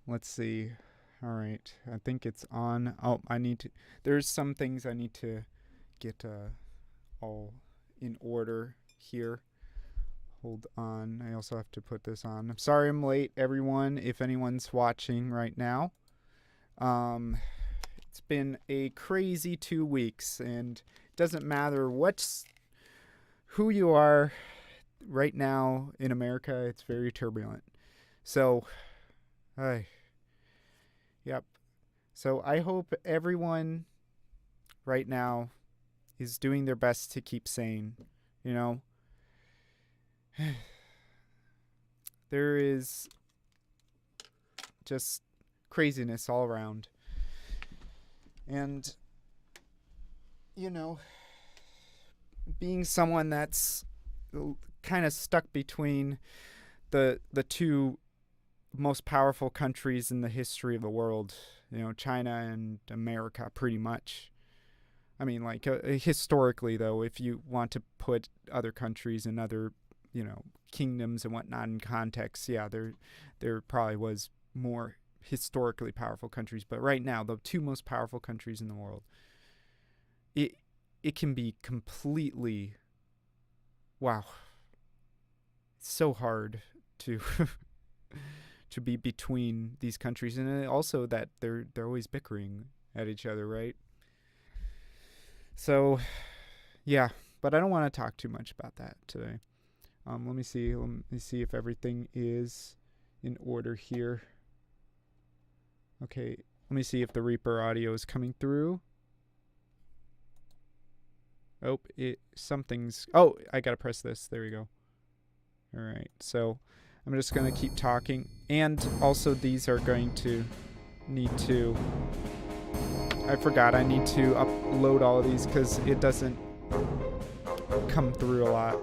let's see. All right, I think it's on. Oh, I need to. There's some things I need to get all in order here. Hold on. I also have to put this on. I'm sorry I'm late, everyone. If anyone's watching right now, it's been a crazy 2 weeks, and it doesn't matter who you are right now in America. It's very turbulent. So, yep. So I hope everyone right now is doing their best to keep sane. You know, there is just craziness all around. And, you know, being someone that's kind of stuck between the two most powerful countries in the history of the world, you know, China and America, pretty much. I mean, like, historically, though, if you want to put other countries and other, you know, kingdoms and whatnot in context, yeah, there probably was more historically powerful countries. But right now, the two most powerful countries in the world, it can be completely, wow, it's so hard to to be between these countries, and also that they're always bickering at each other, right? So, yeah, but I don't want to talk too much about that today. Let me see if everything is in order here. Okay, let me see if the Reaper audio is coming through. Oh, I gotta press this. There we go. All right, so I'm just gonna keep talking, and also these are going to need to. I forgot I need to upload all of these because it doesn't come through a lot.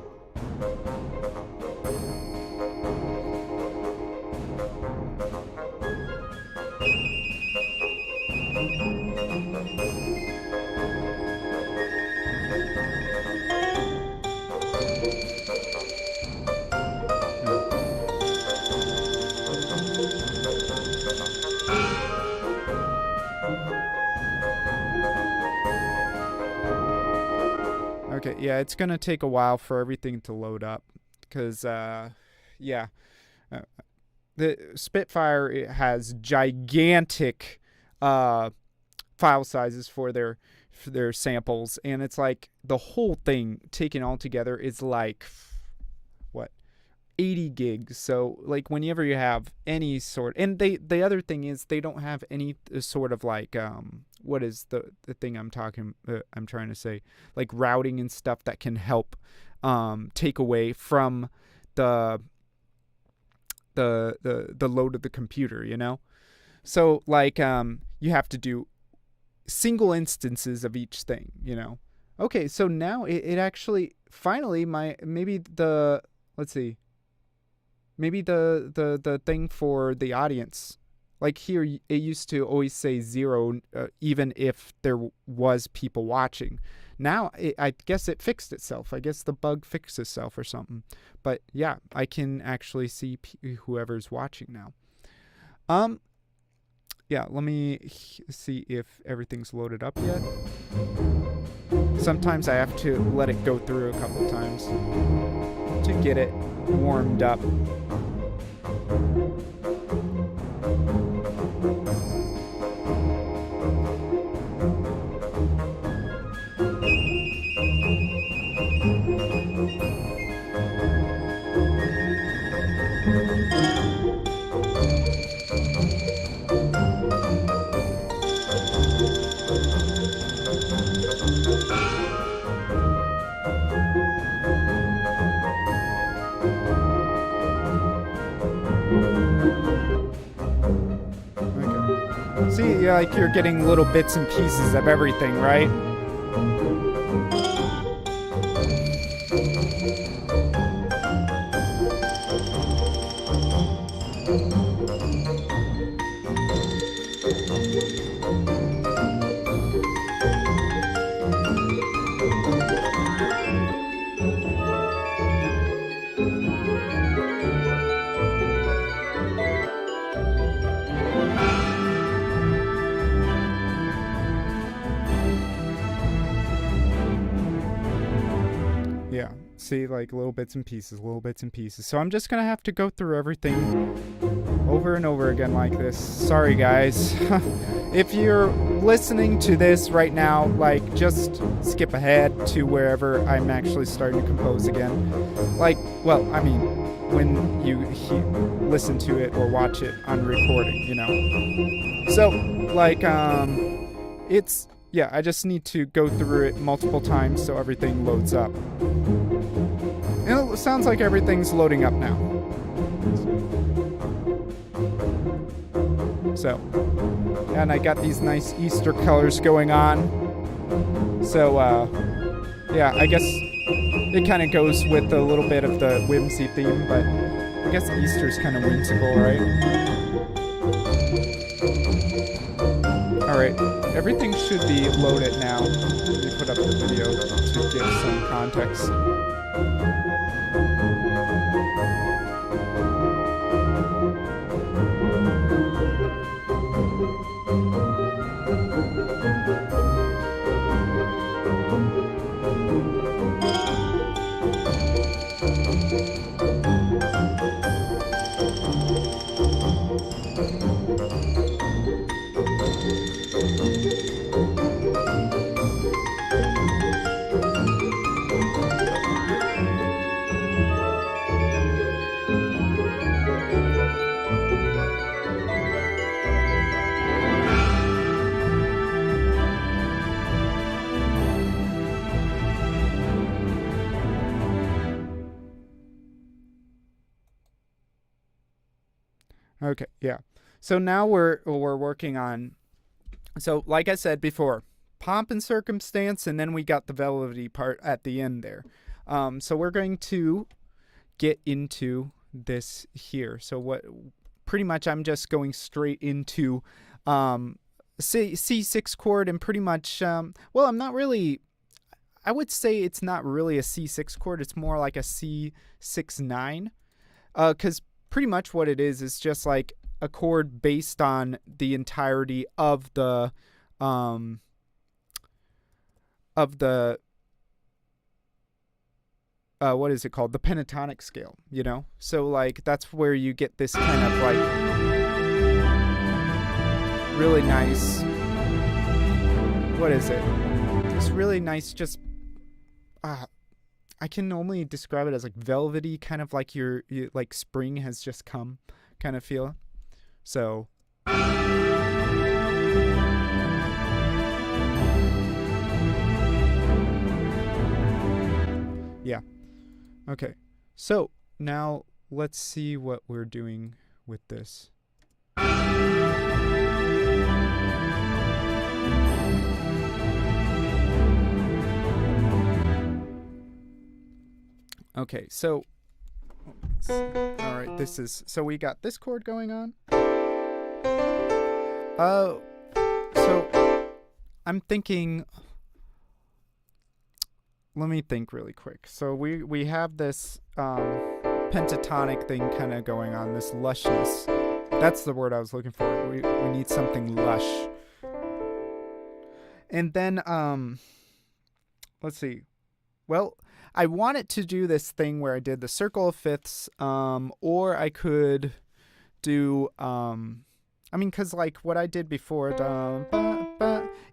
Okay, yeah, it's gonna take a while for everything to load up, because the Spitfire, it has gigantic file sizes for their samples, and it's like the whole thing taken all together is like 80 gigs. So like whenever you have any sort, and the other thing is they don't have any sort of like what is the thing I'm trying to say, like routing and stuff that can help take away from the load of the computer, you know? So like you have to do single instances of each thing, you know? Okay, so now it actually finally maybe the thing for the audience, like here it used to always say 0 even if there was people watching. Now I guess it fixed itself. I guess the bug fixed itself or something. But yeah, I can actually see whoever's watching now. Yeah, let me see if everything's loaded up yet. Sometimes I have to let it go through a couple times to get it warmed up. See, like you're getting little bits and pieces of everything, right? See, like little bits and pieces, little bits and pieces. So I'm just gonna have to go through everything over and over again like this. Sorry, guys. If you're listening to this right now, like, just skip ahead to wherever I'm actually starting to compose again. Like, well, I mean, when you listen to it or watch it on recording, you know. So, like, it's, yeah, I just need to go through it multiple times so everything loads up. And it sounds like everything's loading up now. So, and I got these nice Easter colors going on. So, yeah, I guess it kind of goes with a little bit of the whimsy theme, but I guess Easter's kind of whimsical, right? Alright, everything should be loaded now. Let me put up the video to give some context. Okay, yeah. So now we're working on, so like I said before, pomp and circumstance, and then we got the velvety part at the end there. So we're going to get into this here. So what, pretty much I'm just going straight into C6 chord, and pretty much, well, I'm not really, I would say it's not really a C6 chord. It's more like a C6-9, because pretty much what it is just like a chord based on the entirety of the what is it called? The pentatonic scale, you know? So like that's where you get this kind of like really nice, what is it? This really nice, just I can only describe it as like velvety, kind of like you like spring has just come kind of feel. So yeah. Okay. So now let's see what we're doing with this. Okay, so all right, this is, so we got this chord going on. So I'm thinking, let me think really quick. So we have this pentatonic thing kind of going on, this lushness. That's the word I was looking for. We need something lush. And then let's see. Well, I wanted to do this thing where I did the circle of fifths, or I could do, I mean, because like what I did before,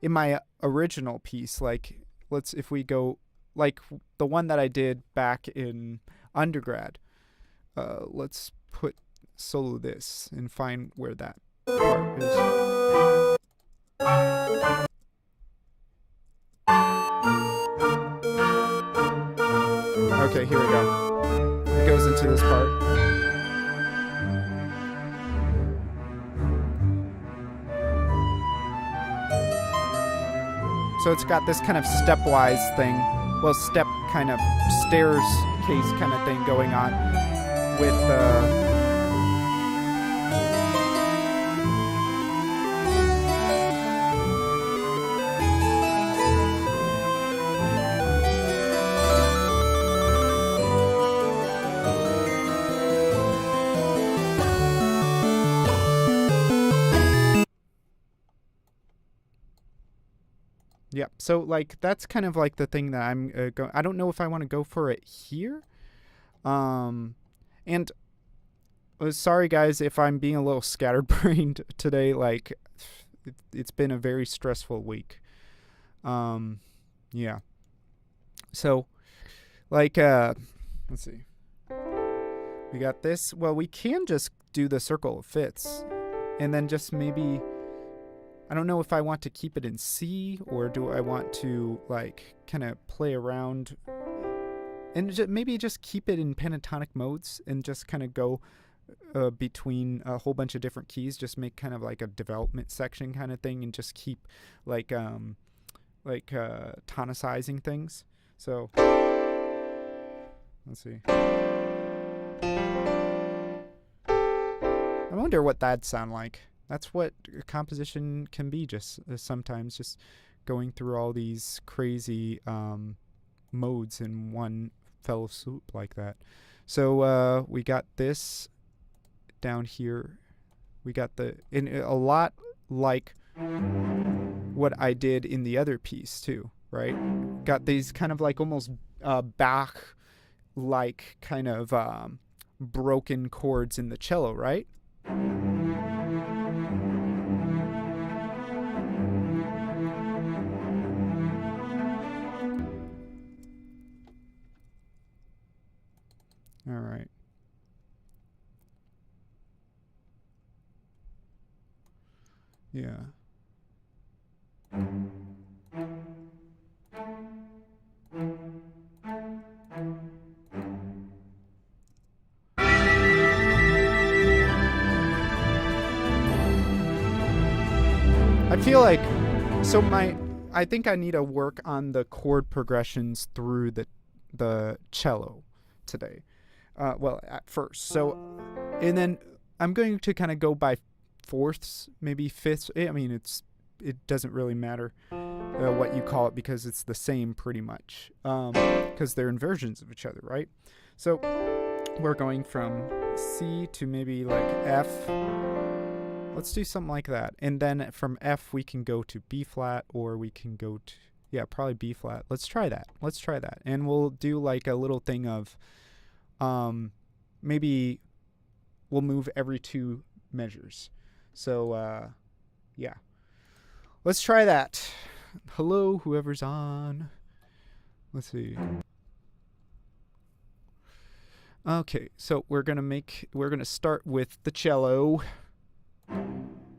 in my original piece, like, if we go, like the one that I did back in undergrad, let's put solo this and find where that part is. Okay, here we go. It goes into this part. So it's got this kind of stepwise thing. Well, step kind of stairs case kind of thing going on with Yeah. So like that's kind of like the thing that I'm going. I don't know if I want to go for it here. Um, and sorry guys if I'm being a little scatterbrained today. Like it's been a very stressful week. Yeah. So like let's see. We got this. Well, we can just do the circle of fifths, and then just maybe. I don't know if I want to keep it in C or do I want to like kind of play around and maybe just keep it in pentatonic modes and just kind of go between a whole bunch of different keys. Just make kind of like a development section kind of thing and just keep like tonicizing things. So let's see. I wonder what that'd sound like. That's what composition can be, just sometimes just going through all these crazy modes in one fell swoop like that. So we got this down here. We got in a lot like what I did in the other piece too, right? Got these kind of like almost Bach like kind of broken chords in the cello, right? All right. Yeah. I feel like I think I need to work on the chord progressions through the cello today. Well, at first. So, and then I'm going to kind of go by fourths, maybe fifths. I mean, it doesn't really matter what you call it because it's the same pretty much. Because they're inversions of each other, right? So we're going from C to maybe like F. Let's do something like that. And then from F we can go to B flat, or we can go to, yeah, probably B flat. Let's try that. And we'll do like a little thing of maybe we'll move every 2 measures. So yeah. Let's try that. Hello, whoever's on. Let's see. Okay, so we're gonna start with the cello. And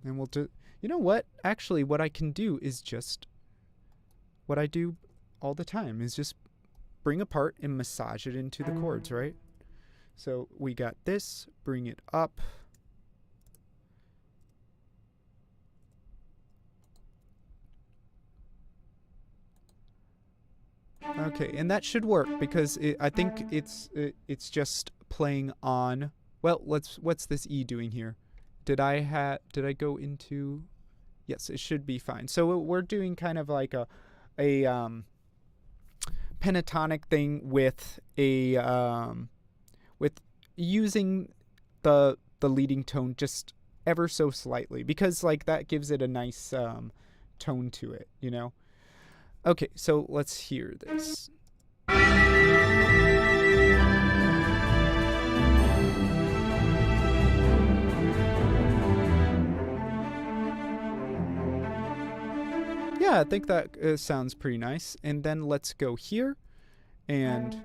we'll do, you know what? Actually, what I can do is just what I do all the time is just bring apart and massage it into the chords, right? So we got this, bring it up. Okay, and that should work because I think it's just playing on. Well, what's this E doing here? Did I go into? Yes, it should be fine. So we're doing kind of like a pentatonic thing with with using the leading tone just ever so slightly, because like that gives it a nice tone to it, you know. Okay, so let's hear this. Yeah, I think that sounds pretty nice. And then let's go here and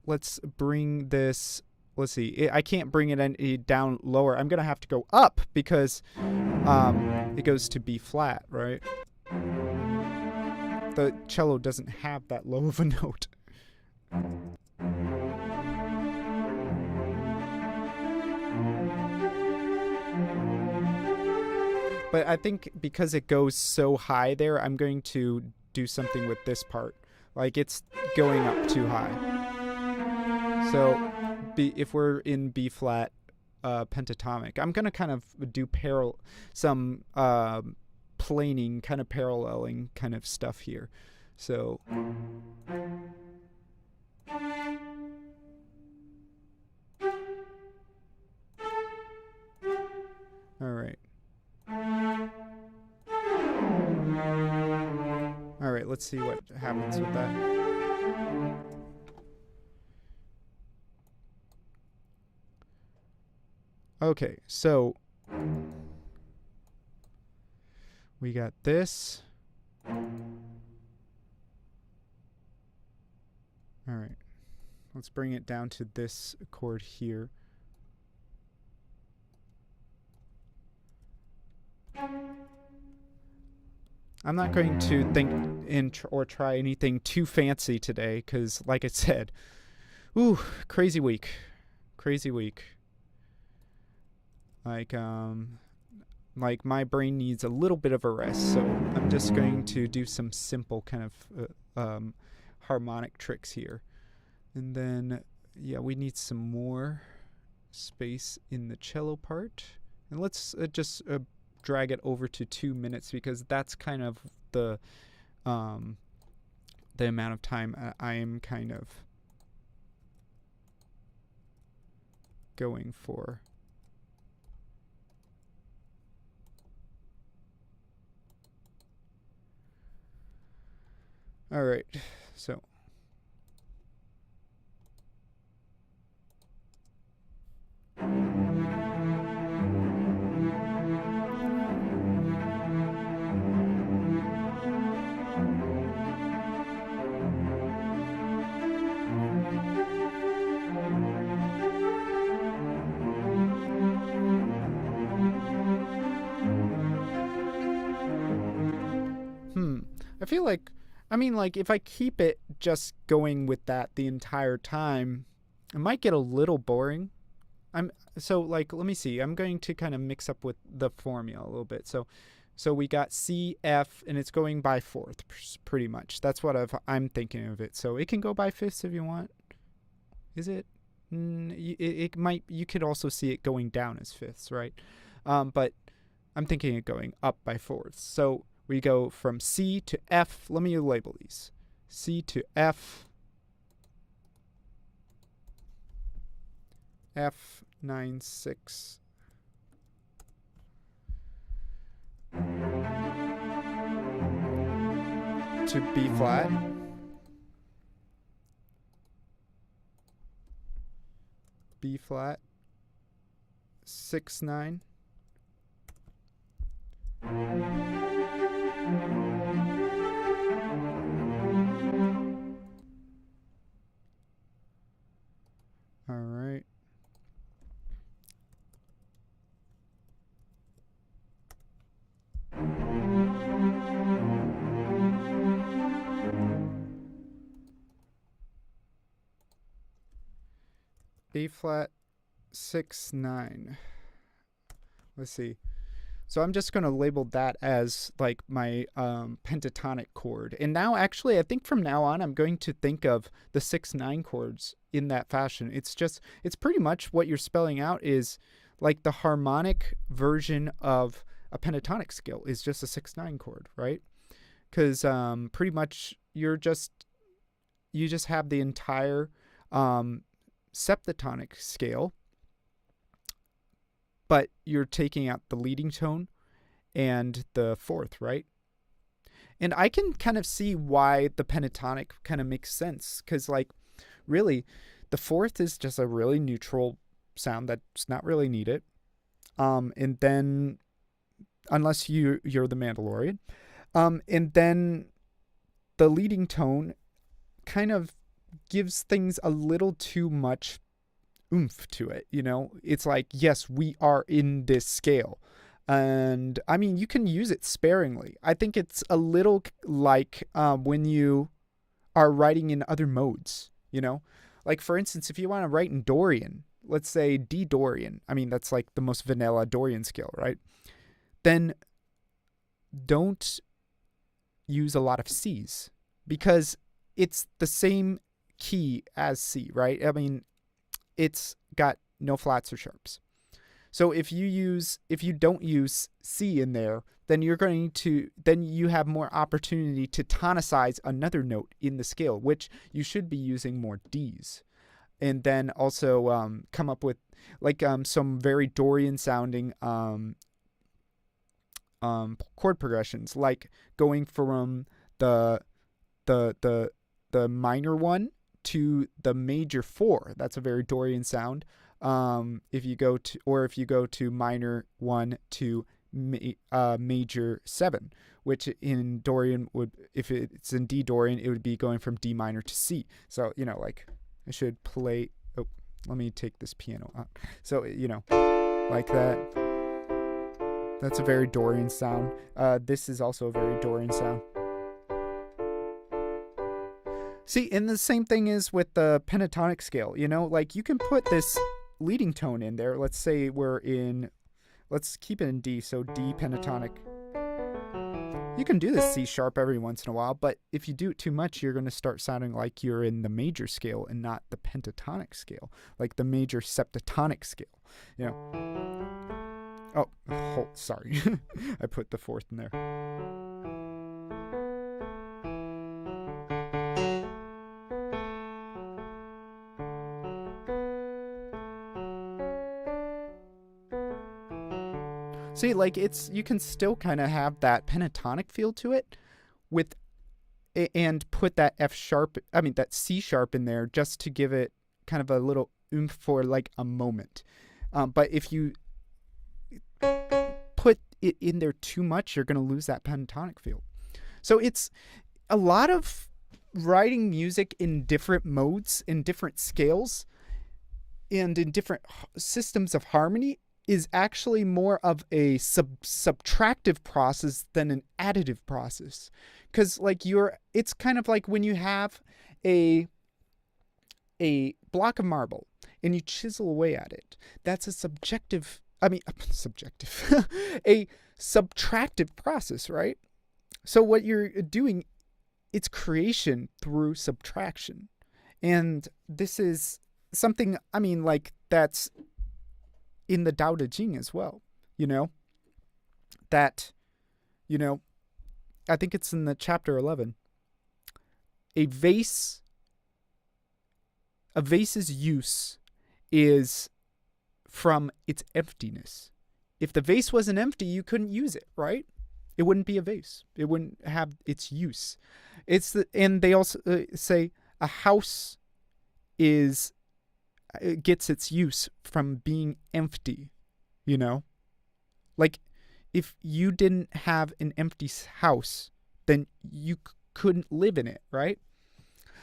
let's bring this. Let's see. I can't bring it any down lower. I'm going to have to go up because it goes to B flat, right? The cello doesn't have that low of a note. But I think because it goes so high there, I'm going to do something with this part. Like it's going up too high. So if we're in B flat pentatonic, I'm going to kind of do some planing, kind of paralleling kind of stuff here. So right, let's see what happens with that. Okay, so we got this. All right, let's bring it down to this chord here. I'm not going to think or try anything too fancy today because, like I said, ooh, crazy week. Like my brain needs a little bit of a rest, so I'm just going to do some simple kind of harmonic tricks here. And then, yeah, we need some more space in the cello part. And let's just drag it over to 2 minutes because that's kind of the amount of time I am kind of going for. All right, so I feel like, I mean, like, if I keep it just going with that the entire time, it might get a little boring. So, like, let me see. I'm going to kind of mix up with the formula a little bit. So we got C, F, and it's going by fourth, pretty much. That's what I'm thinking of it. So it can go by fifths if you want. Is it? It might. You could also see it going down as fifths, right? But I'm thinking it going up by fourths. So we go from C to F. Let me label these. C to F. F 9 6. To B flat. B flat. 6 9. All right. B flat 6 9. Let's see. So I'm just going to label that as like my pentatonic chord. And now actually I think from now on I'm going to think of the 6 9 chords in that fashion. It's pretty much what you're spelling out is like the harmonic version of a pentatonic scale is just a 6 9 chord, right? Because pretty much you just have the entire septatonic scale, but you're taking out the leading tone and the fourth, right? And I can kind of see why the pentatonic kind of makes sense, because like really the fourth is just a really neutral sound that's not really needed. And then unless you're the Mandalorian, and then the leading tone kind of gives things a little too much oomph to it, you know? It's like, yes, we are in this scale. And I mean, you can use it sparingly. I think it's a little like when you are writing in other modes, you know? Like, for instance, if you want to write in Dorian, let's say D Dorian, I mean, that's like the most vanilla Dorian scale, right? Then don't use a lot of C's because it's the same key as C, right? I mean, it's got no flats or sharps. So if you don't use C in there, then you have more opportunity to tonicize another note in the scale, which you should be using more D's. And then also come up with like some very Dorian sounding chord progressions, like going from the the minor 1 to the major 4. That's a very Dorian sound. If you go to minor 1 to major 7, which in Dorian if it's in D Dorian, it would be going from D minor to C. So, like I should play. Oh, let me take this piano out. So, like that. That's a very Dorian sound. This is also a very Dorian sound. See, and the same thing is with the pentatonic scale. Like you can put this leading tone in there. Let's say let's keep it in D, so D pentatonic. You can do this C sharp every once in a while, but if you do it too much, you're going to start sounding like you're in the major scale and not the pentatonic scale, like the major septatonic scale. Oh, sorry. I put the 4th in there. See, like you can still kind of have that pentatonic feel to it and put that that C sharp in there just to give it kind of a little oomph for like a moment. But if you put it in there too much, you're going to lose that pentatonic feel. So it's a lot of writing music in different modes, in different scales, and in different systems of harmony is actually more of a subtractive process than an additive process. Because it's kind of like when you have a block of marble and you chisel away at it. That's a subtractive process, right? So what you're doing, it's creation through subtraction. And this is something, that's in the Tao Te Ching as well, that, I think it's in the chapter 11. A vase's use is from its emptiness. If the vase wasn't empty, you couldn't use it, right? It wouldn't be a vase. It wouldn't have its use. And they also say a house gets its use from being empty, Like if you didn't have an empty house, then you couldn't live in it, right?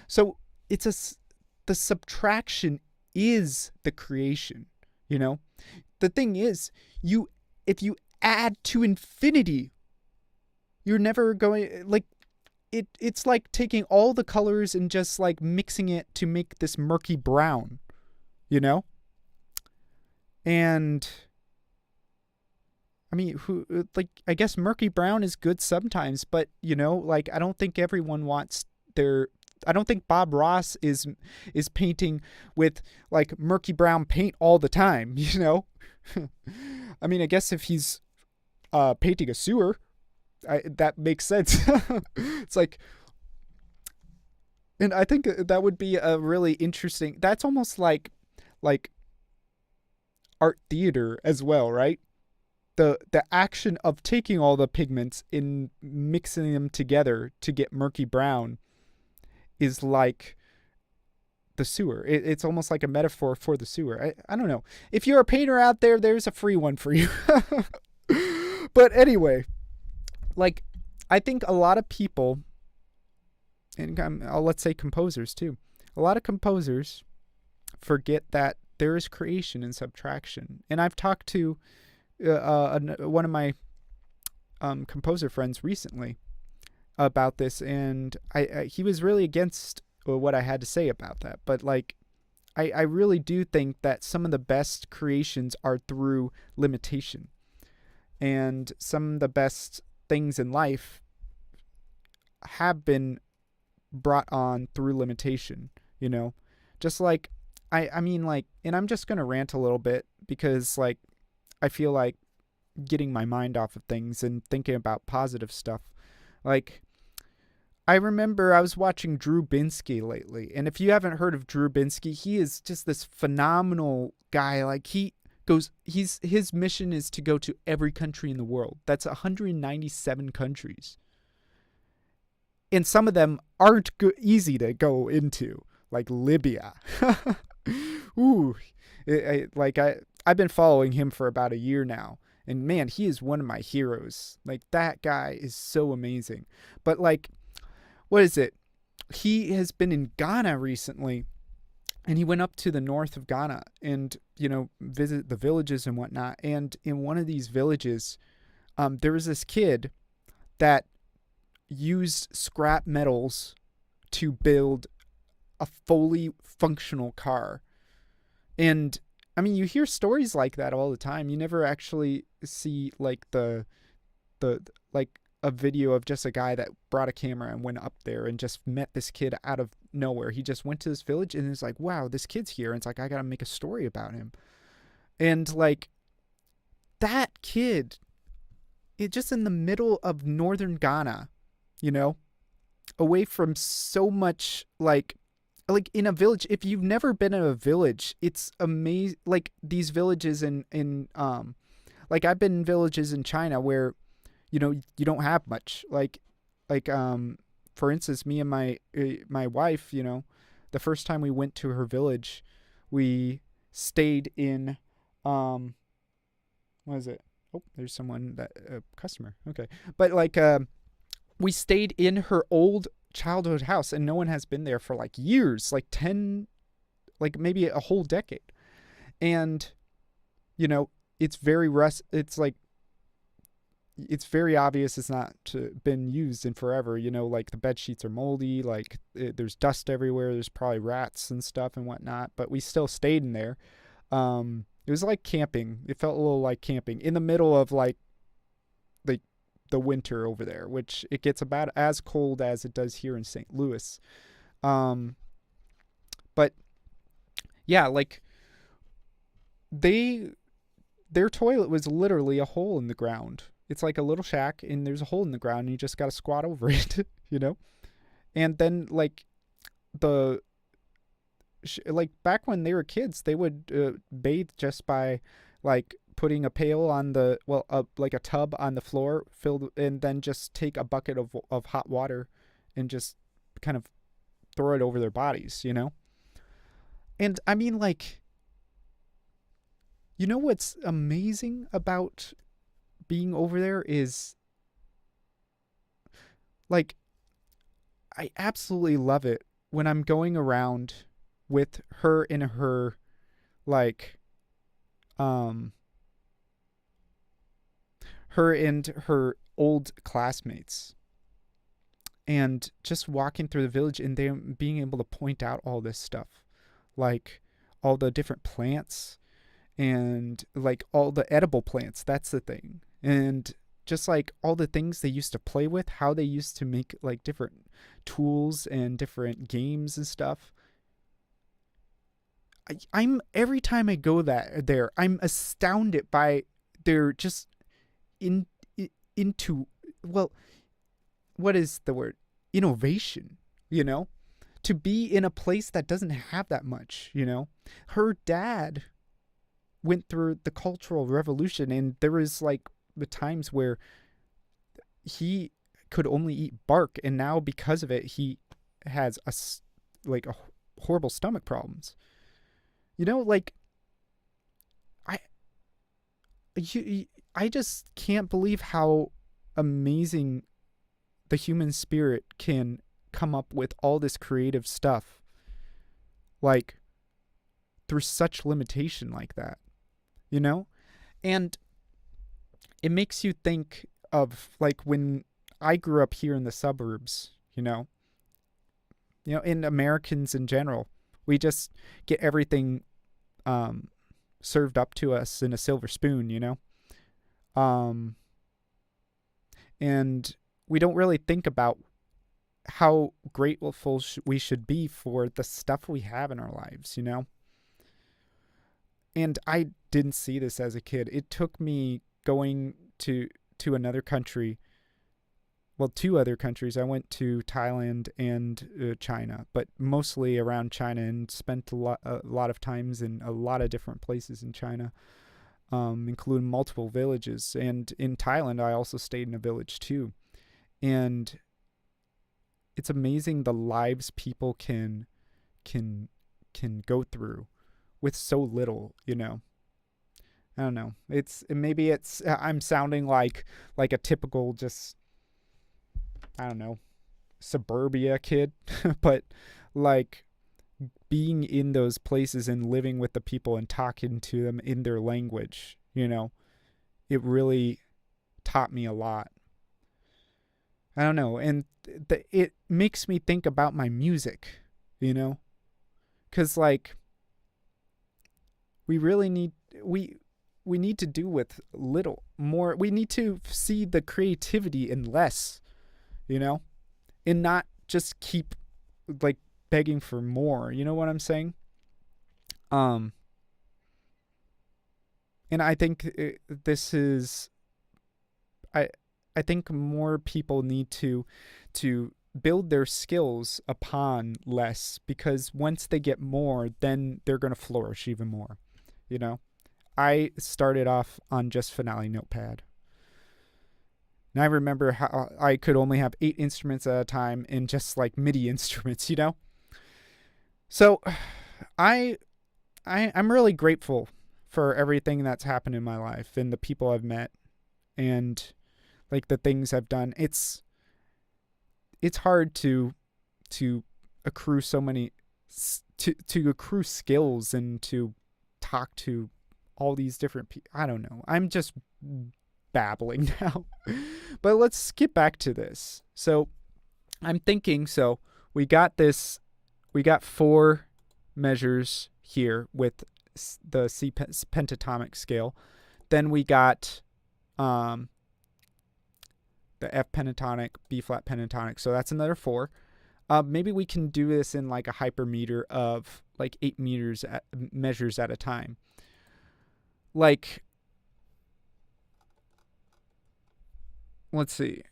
So the subtraction is the creation, The thing is, if you add to infinity, you're never going, it's like taking all the colors and just like mixing it to make this murky brown, And I guess murky brown is good sometimes, but I don't think everyone wants I don't think Bob Ross is painting with like murky brown paint all the time, I guess if he's painting a sewer, that makes sense. It's like, and I think that would be a really interesting, that's almost like art theater as well, right? The action of taking all the pigments and mixing them together to get murky brown is like the sewer. It's almost like a metaphor for the sewer. I don't know. If you're a painter out there, there's a free one for you. But anyway, I think a lot of people, and let's say composers too, a lot of composers forget that there is creation and subtraction. And I've talked to one of my composer friends recently about this, and he was really against what I had to say about that. But I really do think that some of the best creations are through limitation, and some of the best things in life have been brought on through limitation, just like and I'm just going to rant a little bit because I feel like getting my mind off of things and thinking about positive stuff. I remember I was watching Drew Binsky lately, and if you haven't heard of Drew Binsky, he is just this phenomenal guy. His mission is to go to every country in the world. That's 197 countries. and some of them aren't easy to go into, like Libya. Ooh, I've been following him for about a year now, and man, he is one of my heroes. Like, that guy is so amazing. But like, what is it? He has been in Ghana recently, and he went up to the north of Ghana and, visit the villages and whatnot. And in one of these villages, there was this kid that used scrap metals to build a fully functional car. And I mean, you hear stories like that all the time. You never actually see like the like a video of just a guy that brought a camera and went up there and just met this kid out of nowhere. He just went to this village and it's like, wow, this kid's here. And it's like, I got to make a story about him. And like, that kid, it just in the middle of northern Ghana, away from so much like in a village. If you've never been in a village, it's amazing. Like, these villages in like, I've been in villages in China where, you don't have much. Like, for instance, me and my wife, the first time we went to her village, we stayed in, what is it? Oh, there's someone, a customer. Okay. But like, we stayed in her old childhood house, and no one has been there for like years, like 10, like maybe a whole decade. And, it's very it's like, it's very obvious it's not been used in forever. Like, the bed sheets are moldy, like there's dust everywhere, there's probably rats and stuff and whatnot, but we still stayed in there. It was like camping. It felt a little like camping in the middle of like the winter over there, which it gets about as cold as it does here in St. Louis. But yeah, like, their toilet was literally a hole in the ground. It's like a little shack, and there's a hole in the ground, and you just got to squat over it, And then, like, like, back when they were kids, they would bathe just by, like, putting a pail on like a tub on the floor, filled, and then just take a bucket of hot water and just kind of throw it over their bodies, And I mean, like, what's amazing about being over there is, like, I absolutely love it when I'm going around with her and her, like, her and her old classmates, and just walking through the village and them being able to point out all this stuff, like all the different plants and like all the edible plants. That's the thing. And just like all the things they used to play with, how they used to make like different tools and different games and stuff. I'm every time I go there, I'm astounded by their just into, well, what is the word? Innovation, to be in a place that doesn't have that much, Her dad went through the Cultural Revolution, and there was like the times where he could only eat bark, and now because of it, he has a horrible stomach problems. Like, I just can't believe how amazing the human spirit can come up with all this creative stuff, like, through such limitation like that, And it makes you think of, like, when I grew up here in the suburbs, in Americans in general, we just get everything served up to us in a silver spoon, and we don't really think about how grateful we should be for the stuff we have in our lives, And I didn't see this as a kid. It took me going to another country, well, two other countries. I went to Thailand and China, but mostly around China, and spent a lot of times in a lot of different places in China, including multiple villages. And in Thailand, I also stayed in a village too. And it's amazing the lives people can go through with so little, you know. I don't know. Maybe I'm sounding like a typical just, I don't know, suburbia kid, but like being in those places and living with the people and talking to them in their language, you know, it really taught me a lot. I don't know, and it makes me think about my music, you know, because like we really need we need to do with little more. We need to see the creativity in less, you know, and not just keep like begging for more. You know what I'm saying? And I think this is I think more people need to build their skills upon less, because once they get more, then they're going to flourish even more. You know, I started off on just Finale Notepad. And I remember how I could only have 8 instruments at a time and just like MIDI instruments, you know? So I'm really grateful for everything that's happened in my life and the people I've met and like the things I've done. It's hard to accrue so many to accrue skills and to talk to all these different people. I don't know. I'm just babbling now. But let's get back to this. So I'm thinking, so we got 4 measures here with the C pentatonic scale. Then we got the F pentatonic, B flat pentatonic. So that's another 4. Maybe we can do this in like a hypermeter of like 8 measures at a time. Like, let's see.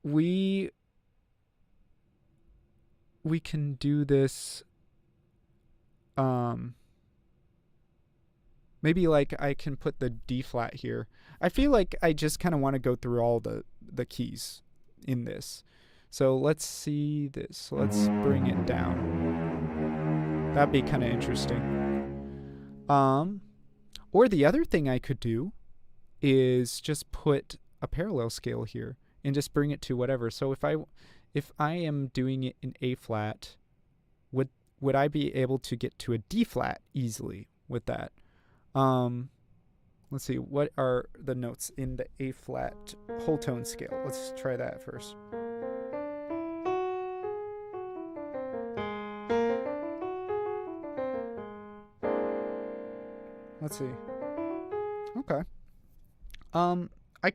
We can do this. Maybe like I can put the D flat here. I feel like I just kind of want to go through all the keys in this. So let's see this. Let's bring it down. That'd be kind of interesting. Or the other thing I could do is just put a parallel scale here and just bring it to whatever. So if I am doing it in A flat, would I be able to get to a D flat easily with that? Let's see, what are the notes in the A flat whole tone scale? Let's try that first. Let's see. Okay. I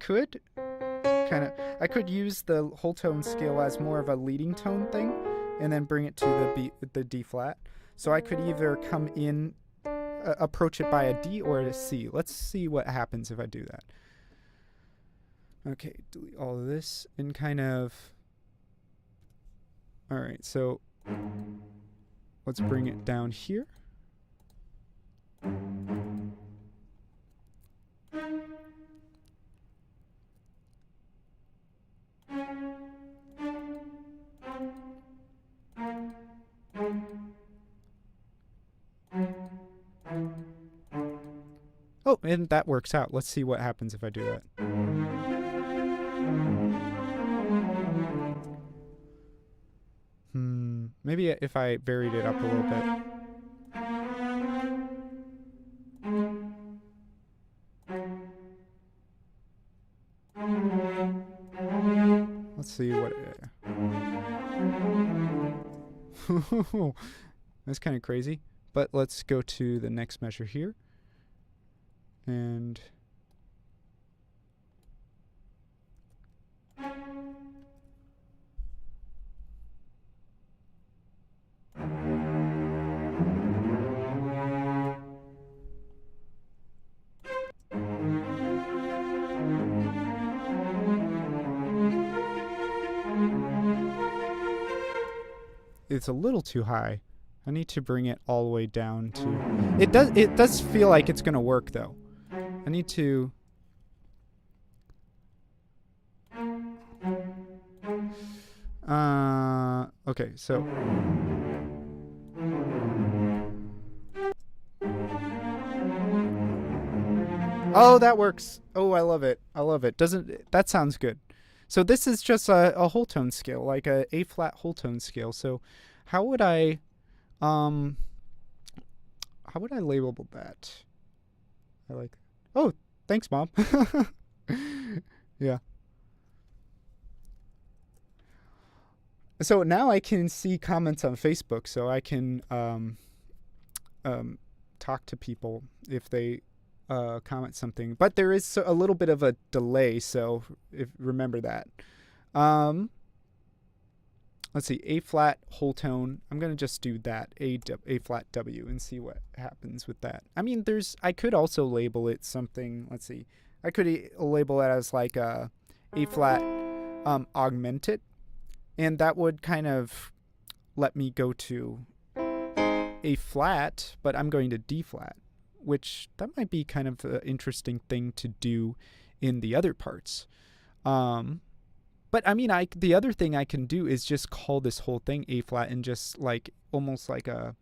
could use the whole tone scale as more of a leading tone thing and then bring it to the D flat. So I could either come in, approach it by a D or a C. Let's see what happens if I do that. Okay, delete all of this and kind of... Alright, so let's bring it down here. Oh, and that works out. Let's see what happens if I do that. Maybe if I varied it up a little bit. Let's see what... That's kind of crazy. But let's go to the next measure here. And... it's a little too high. I need to bring it all the way down to... It does feel like it's going to work, though. I need to... Okay, so oh, that works. Oh, I love it. I love it. Doesn't that sounds good? So this is just a whole tone scale, like a flat whole tone scale. So how would I um how would I label that? I like. Oh, thanks, mom. Yeah. So now I can see comments on Facebook, so I can um, talk to people if they comment something. But there is a little bit of a delay, so remember that. Um, let's see, A flat whole tone. I'm gonna just do that A flat W and see what happens with that. I mean, I could also label it something. Let's see, I could label it as like A flat augmented, and that would kind of let me go to A flat, but I'm going to D flat, which that might be kind of an interesting thing to do in the other parts. But I mean, the other thing I can do is just call this whole thing A flat and just like almost like a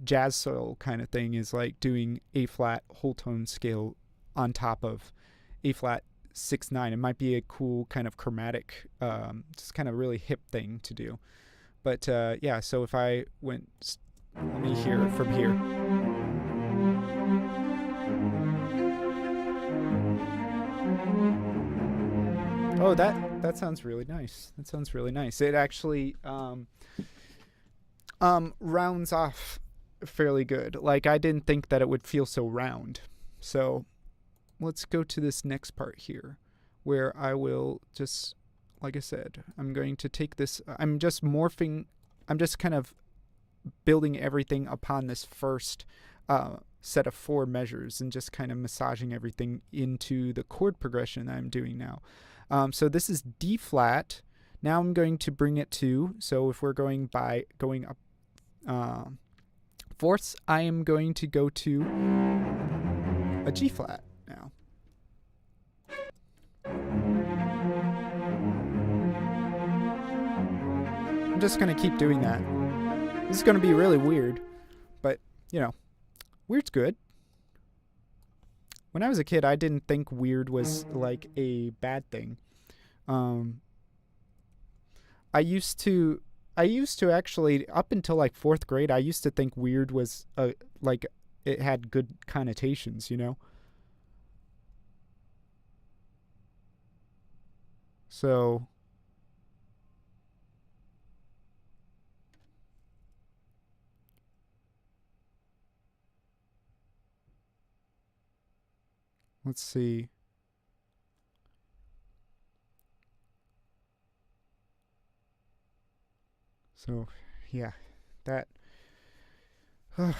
jazz soul kind of thing is like doing A flat whole tone scale on top of A flat 6/9. It might be a cool kind of chromatic, just kind of really hip thing to do. But yeah, so if I went, let me hear it from here. Oh, that sounds really nice. That sounds really nice. It actually rounds off fairly good. Like I didn't think that it would feel so round. So let's go to this next part here, where I will just, like I said, I'm going to take this. I'm just morphing. I'm just kind of building everything upon this first set of 4 measures and just kind of massaging everything into the chord progression that I'm doing now. So this is D flat. Now I'm going to bring it to, so if we're going up fourths, I am going to go to a G flat now. I'm just going to keep doing that. This is going to be really weird, but, you know, weird's good. When I was a kid, I didn't think weird was like a bad thing. I used to actually, up until like 4th grade, I used to think weird was like it had good connotations, you know? So let's see. So, yeah, that I'm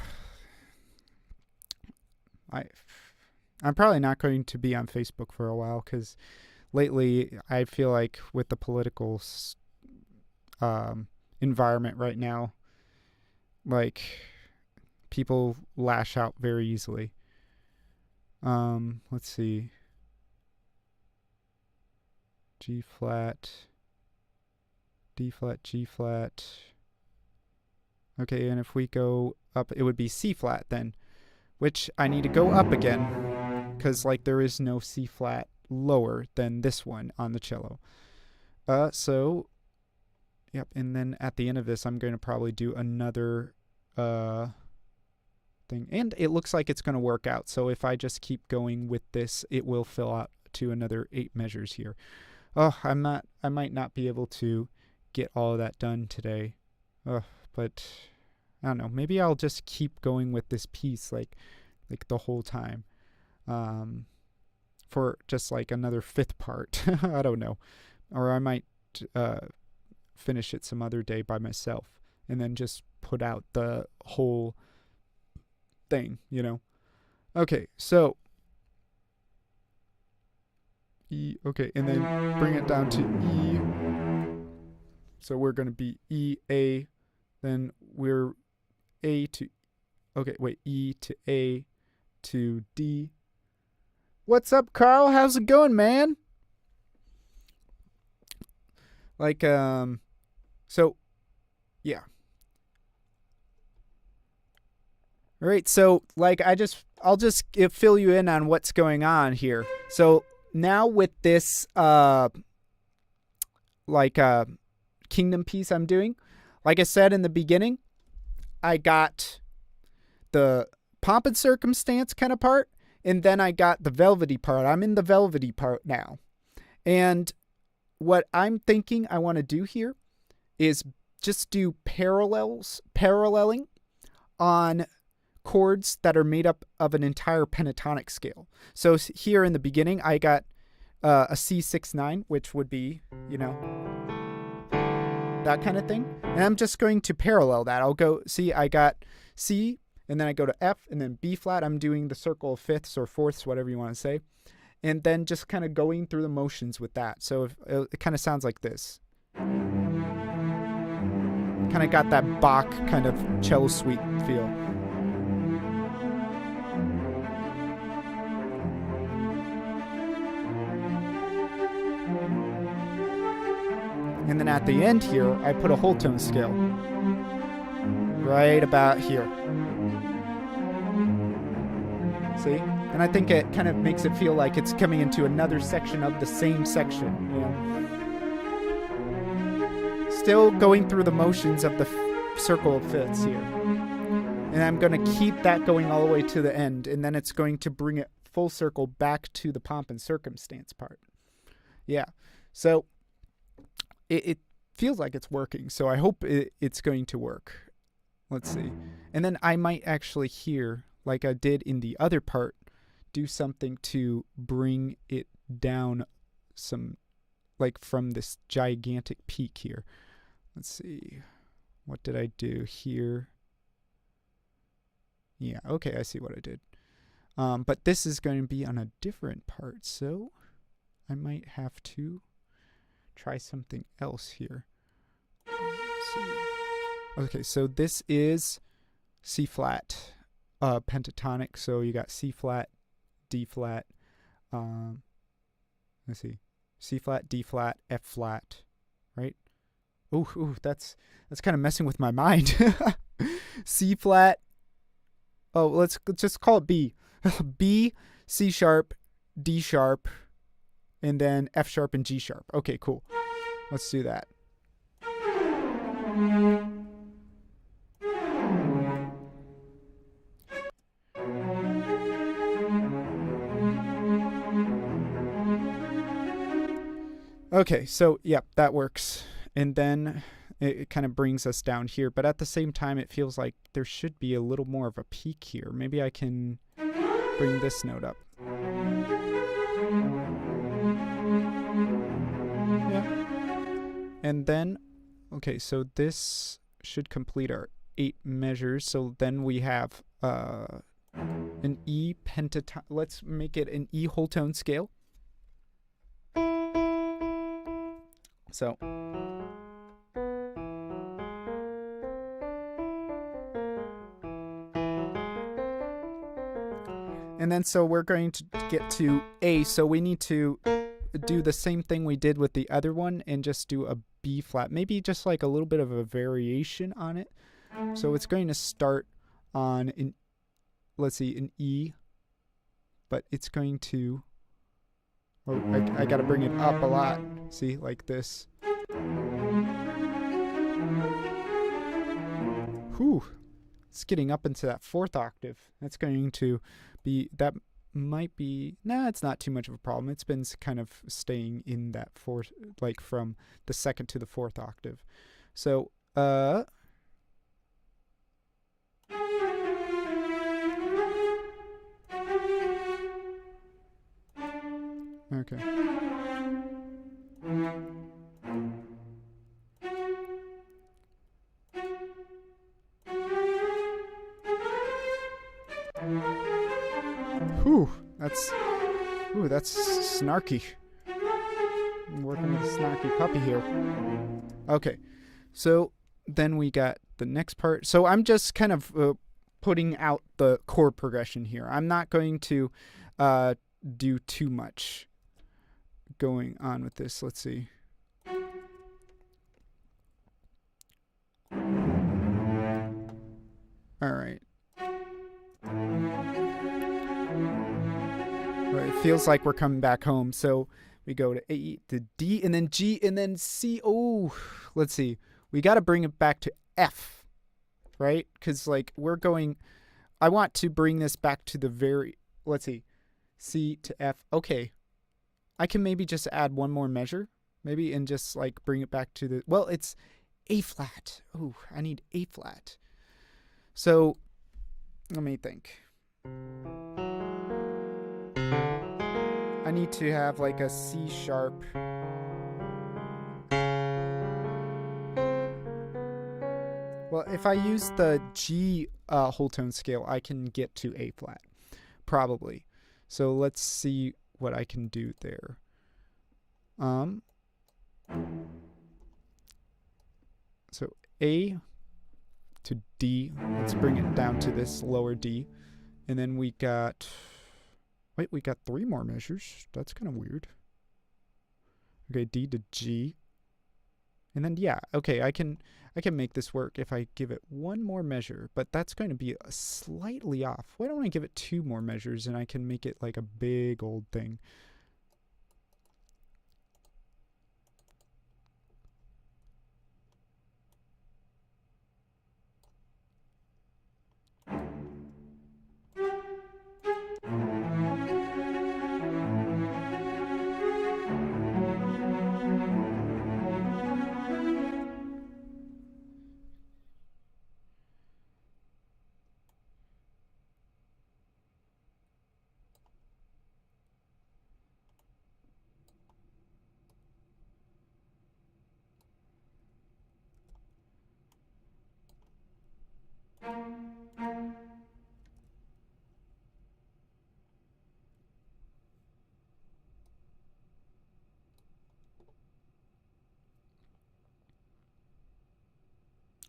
probably not going to be on Facebook for a while because lately I feel like with the political environment right now, like people lash out very easily. Let's see. G flat, D flat, G flat. Okay, and if we go up, it would be C flat then, which I need to go up again because like there is no C flat lower than this one on the cello. So, yep, and then at the end of this, I'm going to probably do another thing, and it looks like it's going to work out. So if I just keep going with this, it will fill out to another 8 measures here. Oh, I might not be able to get all of that done today. But I don't know. Maybe I'll just keep going with this piece like the whole time. For just like another 5th part. I don't know. Or I might finish it some other day by myself and then just put out the whole thing, you know. Okay, so E, okay, and then bring it down to E. So we're going to be E, A, then we're A to, okay, wait, E to A to D. What's up, Carl? How's it going, man? Like, so, yeah. All right, so like I'll just fill you in on what's going on here. So now with this kingdom piece I'm doing, like I said in the beginning, I got the pomp and circumstance kind of part, and then I got the velvety part. I'm in the velvety part now. And what I'm thinking I want to do here is just do paralleling on chords that are made up of an entire pentatonic scale. So here in the beginning, I got a C6-9, which would be, that kind of thing. And I'm just going to parallel that. I'll go, see, I got C, and then I go to F, and then B flat. I'm doing the circle of fifths or fourths, whatever you want to say. And then just kind of going through the motions with that. So it kind of sounds like this. Kind of got that Bach kind of cello suite feel. And then at the end here, I put a whole tone scale. Right about here. See? And I think it kind of makes it feel like it's coming into another section of the same section. Still going through the motions of the circle of fifths here. And I'm going to keep that going all the way to the end. And then it's going to bring it full circle back to the pomp and circumstance part. Yeah. So it feels like it's working. So I hope it's going to work. Let's see. And then I might actually here, like I did in the other part, do something to bring it down some, like from this gigantic peak here. Let's see. What did I do here? Yeah, okay, I see what I did. But this is going to be on a different part, so I might have to try something else here. Let's see. Okay, so this is C flat pentatonic. So you got C flat, D flat. Let's see, C flat, D flat, F flat, right? Ooh, that's kind of messing with my mind. C flat. Oh, let's just call it B. B, C sharp, D sharp, and then F sharp and G sharp. Okay, cool. Let's do that. Okay, so yep, that works. And then it kind of brings us down here, but at the same time it feels like there should be a little more of a peak here. Maybe I can bring this note up. Yeah. And then, okay, so this should complete our 8 measures. So then we have an E pentatonic. Let's make it an E whole tone scale. So and then so we're going to get to A, so we need to do the same thing we did with the other one and just do a B flat, maybe just like a little bit of a variation on it. So it's going to start on an, let's see, an E, but it's going to, oh, I got to bring it up a lot. See, like this. Whew, it's getting up into that 4th octave. That's going to be, that might be, nah, it's not too much of a problem. It's been kind of staying in that 4th, like from the 2nd to the 4th octave. So, okay. That's snarky. I'm working with a snarky puppy here. Okay, so then we got the next part. So I'm just kind of putting out the chord progression here. I'm not going to do too much going on with this. Let's see. All right. It feels like we're coming back home. So we go to A to D and then G and then C. Oh, let's see. We got to bring it back to F, right? Because like we're going, I want to bring this back to the very, let's see, C to F. Okay. I can maybe just add one more measure, maybe, and just like bring it back to the, well, it's A flat. Oh, I need A flat. So let me think. I need to have like a C sharp. Well, if I use the G whole tone scale, I can get to A flat, probably. So let's see what I can do there. So A to D. Let's bring it down to this lower D. And then we got, wait, we got 3 more measures. That's kind of weird. Okay, D to G. And then, yeah, okay, I can make this work if I give it 1 more measure, but that's going to be slightly off. Why don't I give it 2 more measures and I can make it like a big old thing?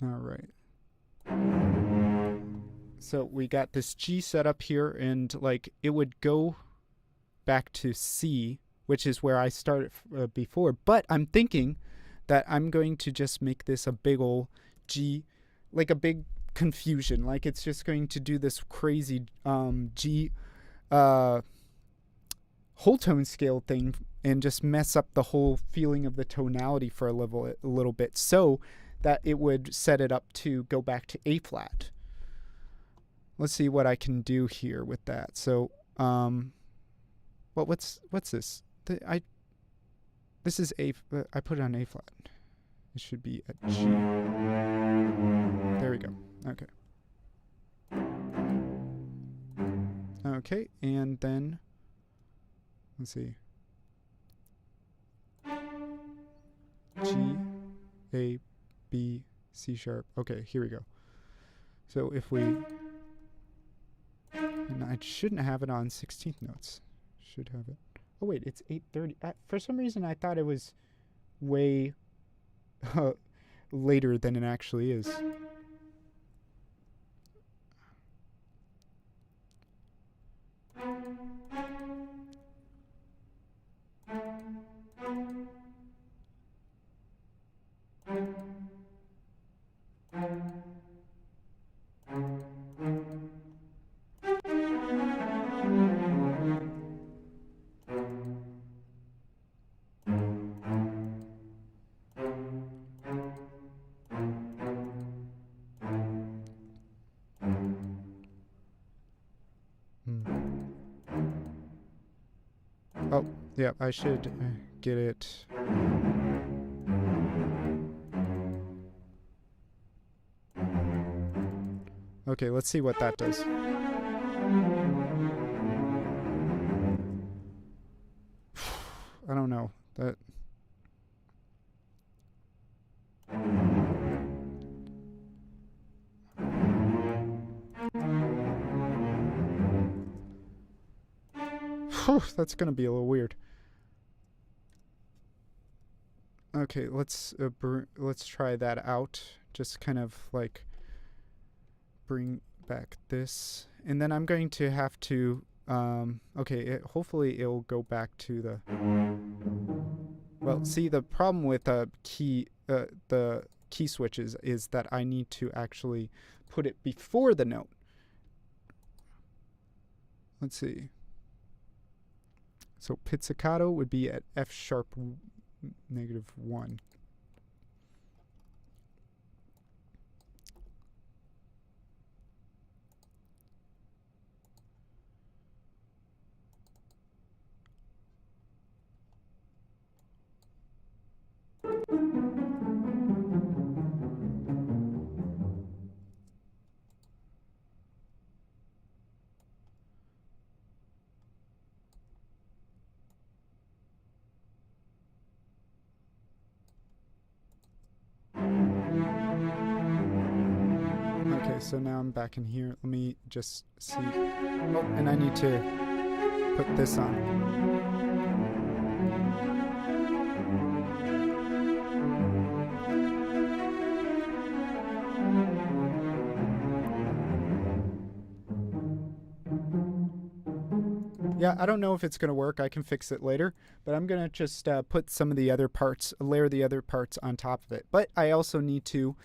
All right. So we got this G set up here, and like it would go back to C, which is where I started before. But I'm thinking that I'm going to just make this a big ol' G, like a big confusion. Like it's just going to do this crazy G whole tone scale thing and just mess up the whole feeling of the tonality for a little bit, so that it would set it up to go back to A flat. Let's see what I can do here with that. So, what's this? This is A. I put it on A flat. It should be a G. There we go. Okay. Okay, and then let's see. G, A, B, C sharp. Okay, here we go. So if we, and I shouldn't have it on 16th notes. Should have it. Oh wait, it's 8:30. For some reason, I thought it was way later than it actually is. Oh, yeah, I should get it. Okay, let's see what that does. I don't know. That that's gonna be a little weird. Okay, let's try that out. Just kind of like bring back this, and then I'm going to have to. Okay, hopefully it'll go back to the. Well, see, the problem with key, the key switches is that I need to actually put it before the note. Let's see. So pizzicato would be at F sharp -1. Okay, so now I'm back in here. Let me just see. Oh, and I need to put this on. Yeah, I don't know if it's going to work. I can fix it later. But I'm going to just put some of the other parts, layer the other parts on top of it. But I also need to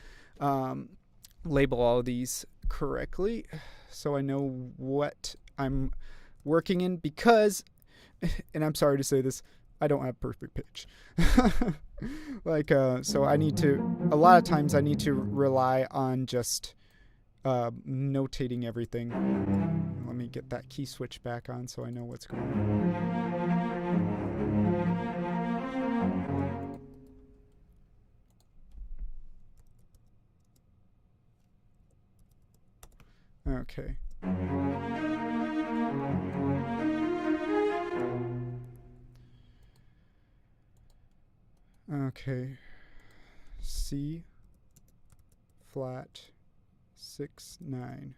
label all of these correctly so I know what I'm working in, because, and I'm sorry to say this, I don't have perfect pitch. So I need to, a lot of times I need to rely on just notating everything. Let me get that key switch back on so I know what's going on. Okay. Okay. C flat 6 9.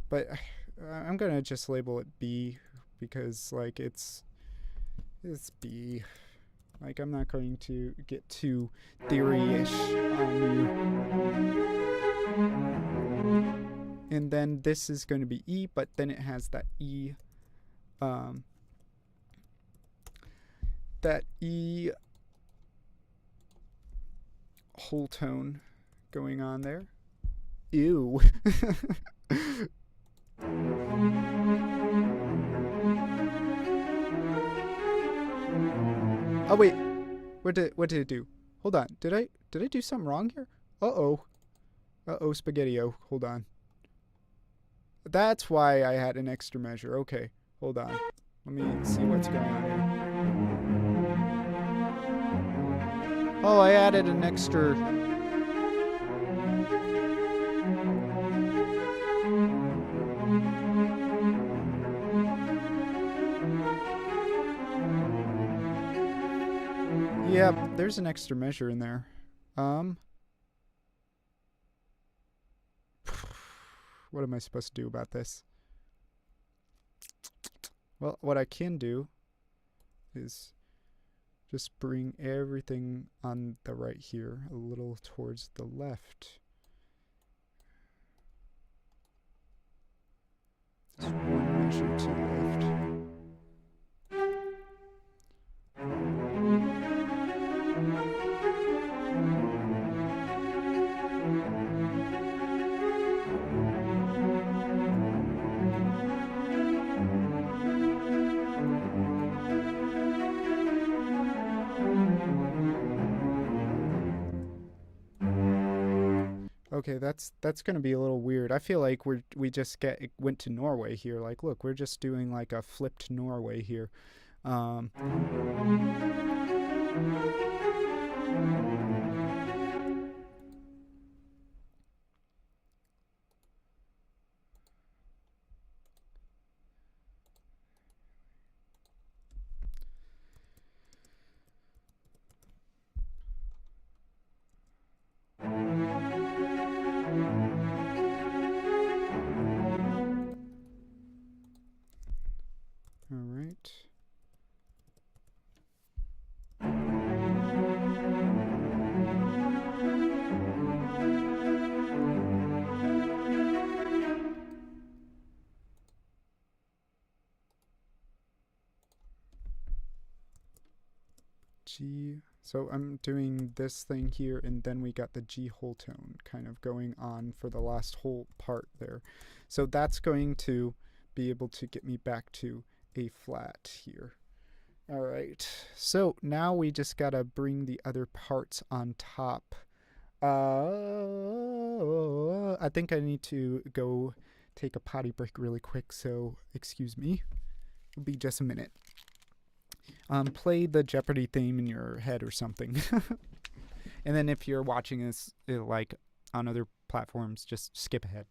But I'm gonna just label it B because like it's B. Like I'm not going to get too theory-ish on you. And then this is going to be E, but then it has that E whole tone going on there. Ew. Oh wait, what did it do? Hold on, did I do something wrong here? Uh-oh, spaghetti-o. Hold on. That's why I had an extra measure. Okay, hold on. Let me see what's going on here. Oh, I added an extra. Yeah, there's an extra measure in there. What am I supposed to do about this? Well, what I can do is just bring everything on the right here a little towards the left. Just one measure to the left. Okay, that's gonna be a little weird. I feel like we just went to Norway here. Like, look, we're just doing like a flipped Norway here. All right. G So I'm doing this thing here, and then we got the G whole tone kind of going on for the last whole part there. So that's going to be able to get me back to A flat here. All right, so now we just gotta bring the other parts on top. I think I need to go take a potty break really quick, so excuse me. It'll be just a minute. Play the Jeopardy theme in your head or something. And then if you're watching this like on other platforms, just skip ahead.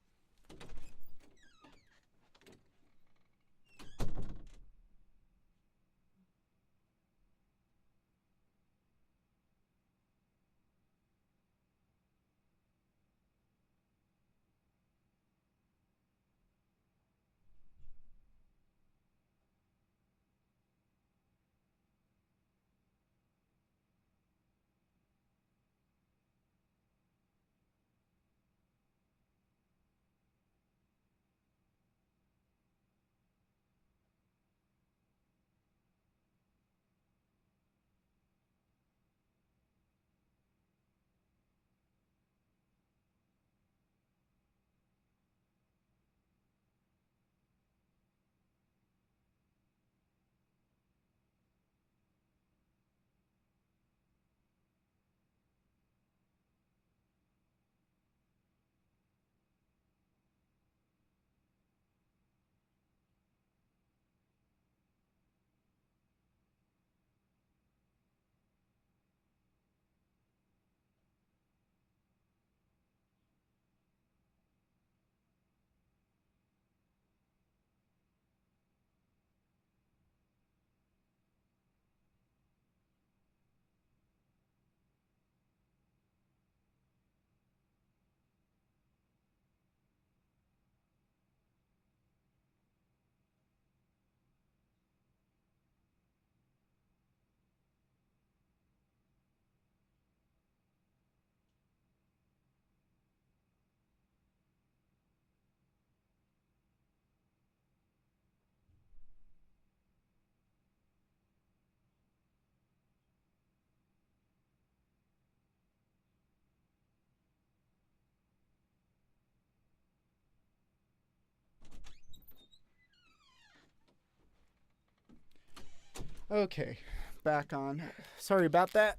Okay, back on. Sorry about that.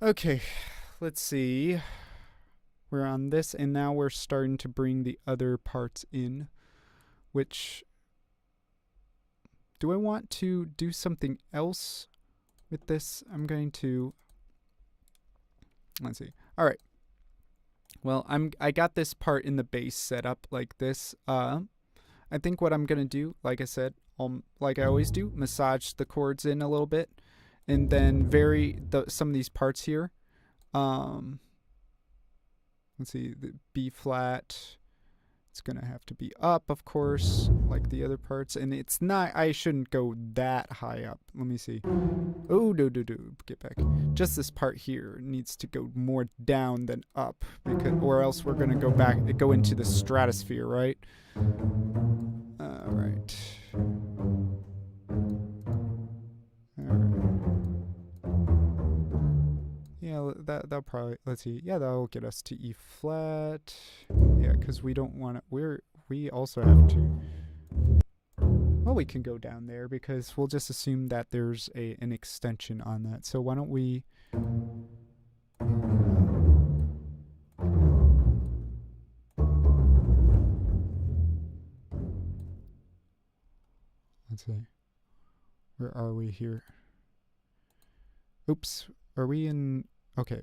Okay, let's see. We're on this, and now we're starting to bring the other parts in, which... Do I want to do something else with this? I'm going to... Let's see. All right. Well, I got this part in the bass set up like this. I think what I'm going to do, like I said, like I always do, massage the chords in a little bit, and then vary some of these parts here. Let's see, the B flat. It's going to have to be up, of course, like the other parts. And it's not, I shouldn't go that high up. Let me see. Oh, get back. Just this part here needs to go more down than up, or else we're going to go into the stratosphere, right? All right. Yeah, that'll probably, let's see. Yeah, that'll get us to E flat. Yeah, because we don't want to, we also have to, well, we can go down there because we'll just assume that there's an extension on that. So why don't we, let's see. Where are we here? Oops. Are we in... Okay.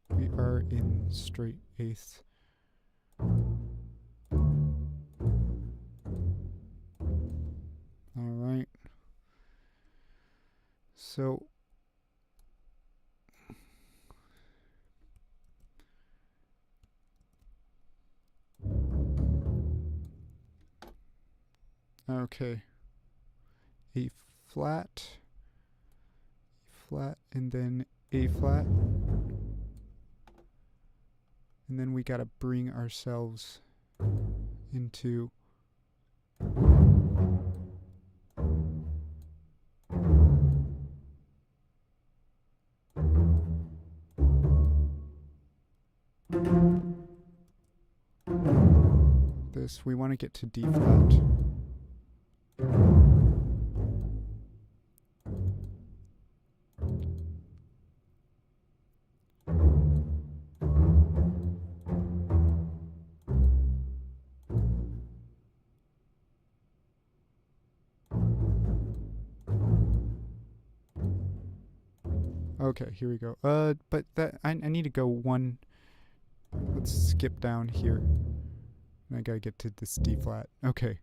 We are in straight eighth. Alright. So... Okay. A flat, and then A flat. And then we gotta bring ourselves into this. We want to get to D flat. Okay, here we go. But that I need to go one. Let's skip down here. I gotta get to this D flat. Okay.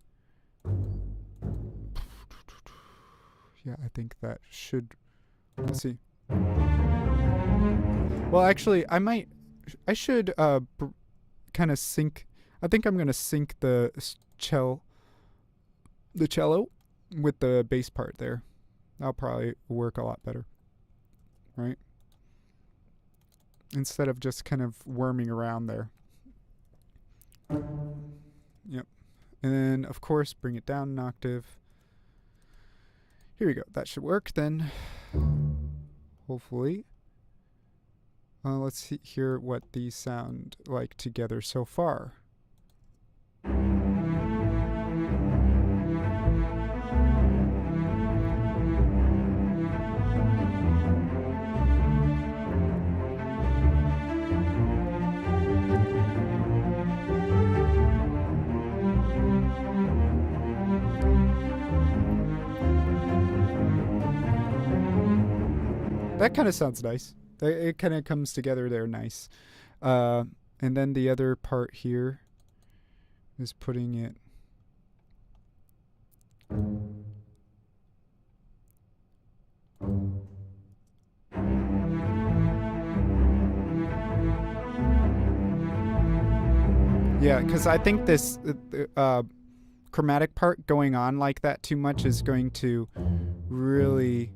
Yeah, I think that should. Let's see. Well, actually, I should kind of sync. I think I'm gonna sync the cello with the bass part there. That'll probably work a lot better. Right? Instead of just kind of worming around there. Yep. And then, of course, bring it down an octave. Here we go. That should work then. Hopefully. Let's hear what these sound like together so far. That kind of sounds nice. It kind of comes together there nice. And then the other part here is putting it. Yeah, because I think this chromatic part going on like that too much is going to really...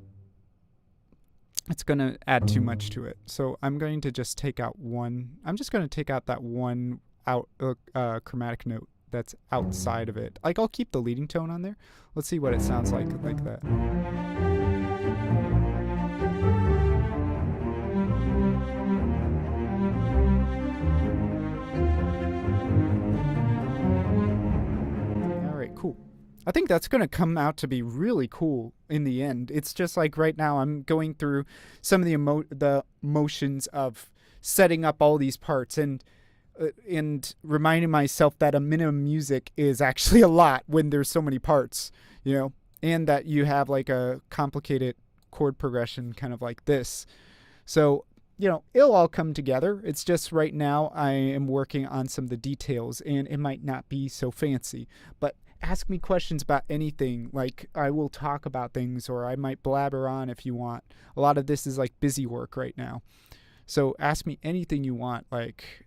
It's going to add too much to it. So I'm going to just take out one. I'm just going to take out that one chromatic note that's outside of it. Like, I'll keep the leading tone on there. Let's see what it sounds like that. All right, cool. I think that's going to come out to be really cool in the end. It's just like right now I'm going through some of the motions of setting up all these parts and reminding myself that a minimum music is actually a lot when there's so many parts, you know, and that you have like a complicated chord progression kind of like this. So, you know, it'll all come together. It's just right now I am working on some of the details and it might not be so fancy, but ask me questions about anything. Like, I will talk about things, or I might blabber on if you want. A lot of this is like busy work right now. So ask me anything you want, like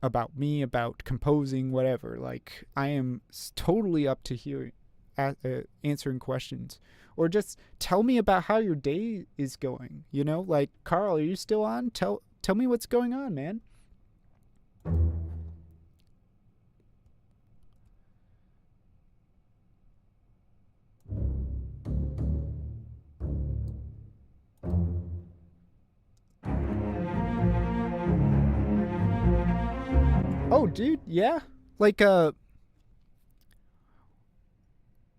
about me, about composing, whatever. Like, I am totally up to hearing, answering questions. Or just tell me about how your day is going. You know, like, Carl, are you still on? Tell me what's going on, man. Oh, dude, yeah. Like,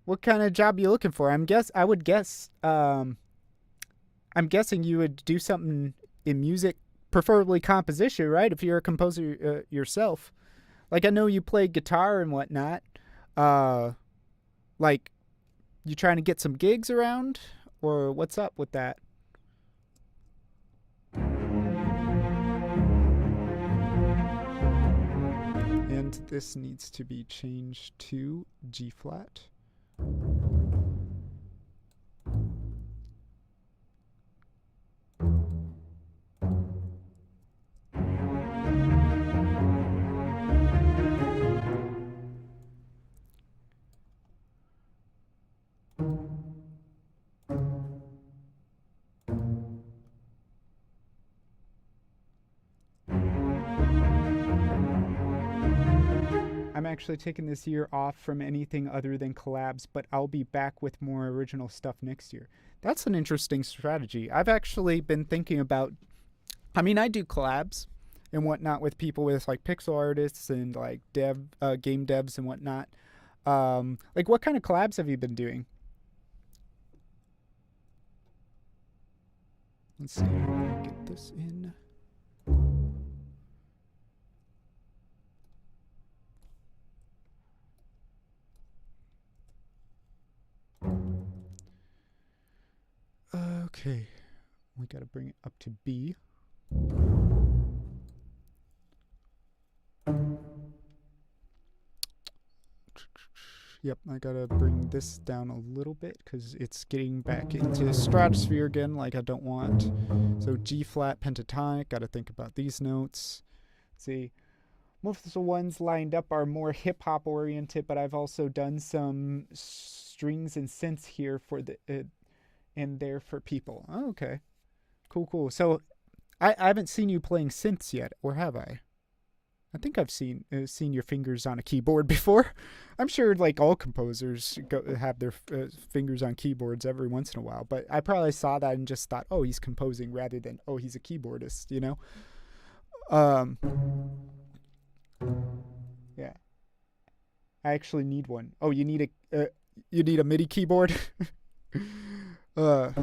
what kind of job are you looking for? I'm guessing you would do something in music, preferably composition, right? If you're a composer yourself. Like, I know you play guitar and whatnot. Like, you trying to get some gigs around? Or what's up with that? And this needs to be changed to G flat. I'm actually taking this year off from anything other than collabs, but I'll be back with more original stuff next year. That's an interesting strategy. I've actually been thinking about, I mean, I do collabs, and whatnot with people with like pixel artists and like game devs and whatnot. Like what kind of collabs have you been doing? Let's see. Get this in. Okay. We got to bring it up to B. Yep, I gotta bring this down a little bit because it's getting back into the stratosphere again like I don't want. So G flat pentatonic, gotta think about these notes. Let's see, most of the ones lined up are more hip hop oriented, but I've also done some strings and synths here for the and there for people. Oh, okay, cool. So I haven't seen you playing synths yet, or have I? I think I've seen your fingers on a keyboard before. I'm sure like all composers have their fingers on keyboards every once in a while, but I probably saw that and just thought, oh, he's composing rather than, oh, he's a keyboardist, you know? Yeah. I actually need one. Oh, you need a MIDI keyboard? I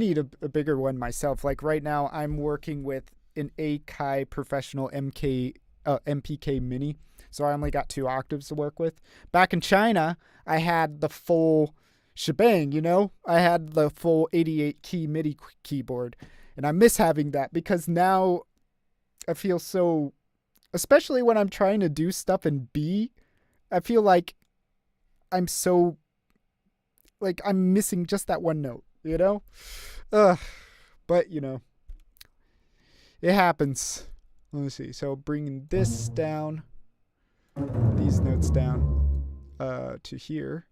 need a bigger one myself. Like right now I'm working with an Akai Professional MPK Mini, so I only got 2 octaves to work with. Back in China, I had the full shebang, you know? I had the full 88 key MIDI keyboard, and I miss having that because now I feel so, especially when I'm trying to do stuff in B, I feel like I'm so, like I'm missing just that one note, you know? But, you know, it happens. Let me see. So bringing this down, these notes down to here.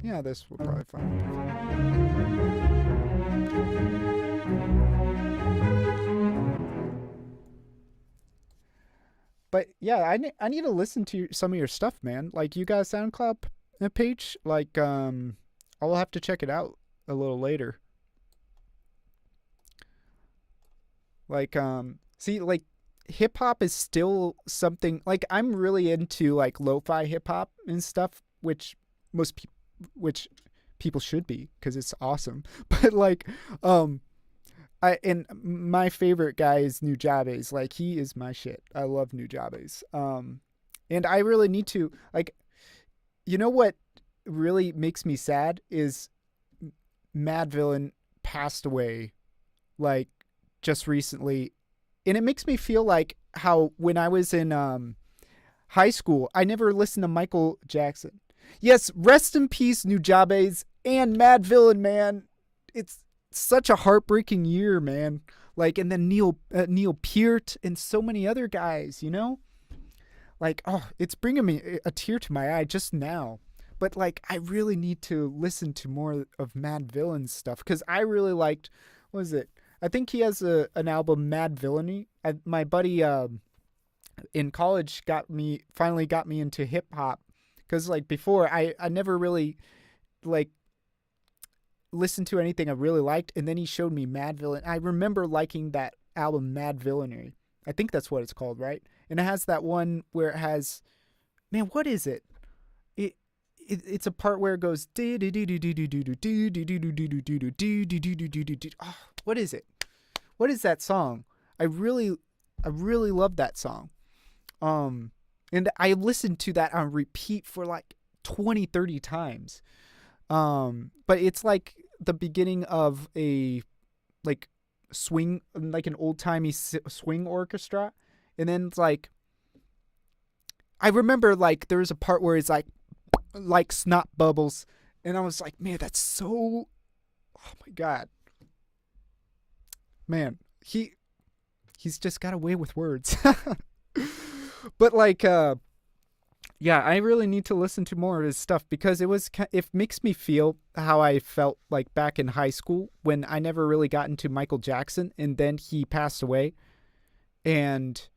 Yeah, this will probably find. But yeah, I need to listen to some of your stuff, man. Like you got a SoundCloud page? Like I'll have to check it out a little later. Like, see, like, hip-hop is still something, like, I'm really into, like, lo-fi hip-hop and stuff, which people should be, because it's awesome. But, like, and my favorite guy is Nujabes. Like, he is my shit. I love Nujabes. And I really need to, like, you know what really makes me sad is Mad Villain passed away, like, just recently, and it makes me feel like how when I was in high school, I never listened to Michael Jackson. Yes, rest in peace, Nujabes and Mad Villain, man. It's such a heartbreaking year, man. Like, and then Neil Peart and so many other guys, you know. Like, oh, it's bringing me a tear to my eye just now. But like, I really need to listen to more of Mad Villain's stuff because I really liked. What was it? I think he has an album, Mad Villainy. My buddy in college finally got me into hip hop because like before I never really like listened to anything I really liked, and then he showed me Mad Villain. I remember liking that album, Mad Villainy. I think that's what it's called, right? And it has that one where it has, man, what is it? It's a part where it goes what is it? What is that song? I really love that song. And I listened to that on repeat for like 20-30 times. But it's like the beginning of a like swing, like an old-timey swing orchestra. And then it's like I remember like there was a part where it's like snot bubbles, and I was like, man, that's so, oh my god, man, he's just got a way with words. But like yeah, I really need to listen to more of his stuff because it makes me feel how I felt like back in high school when I never really got into Michael Jackson, and then he passed away, and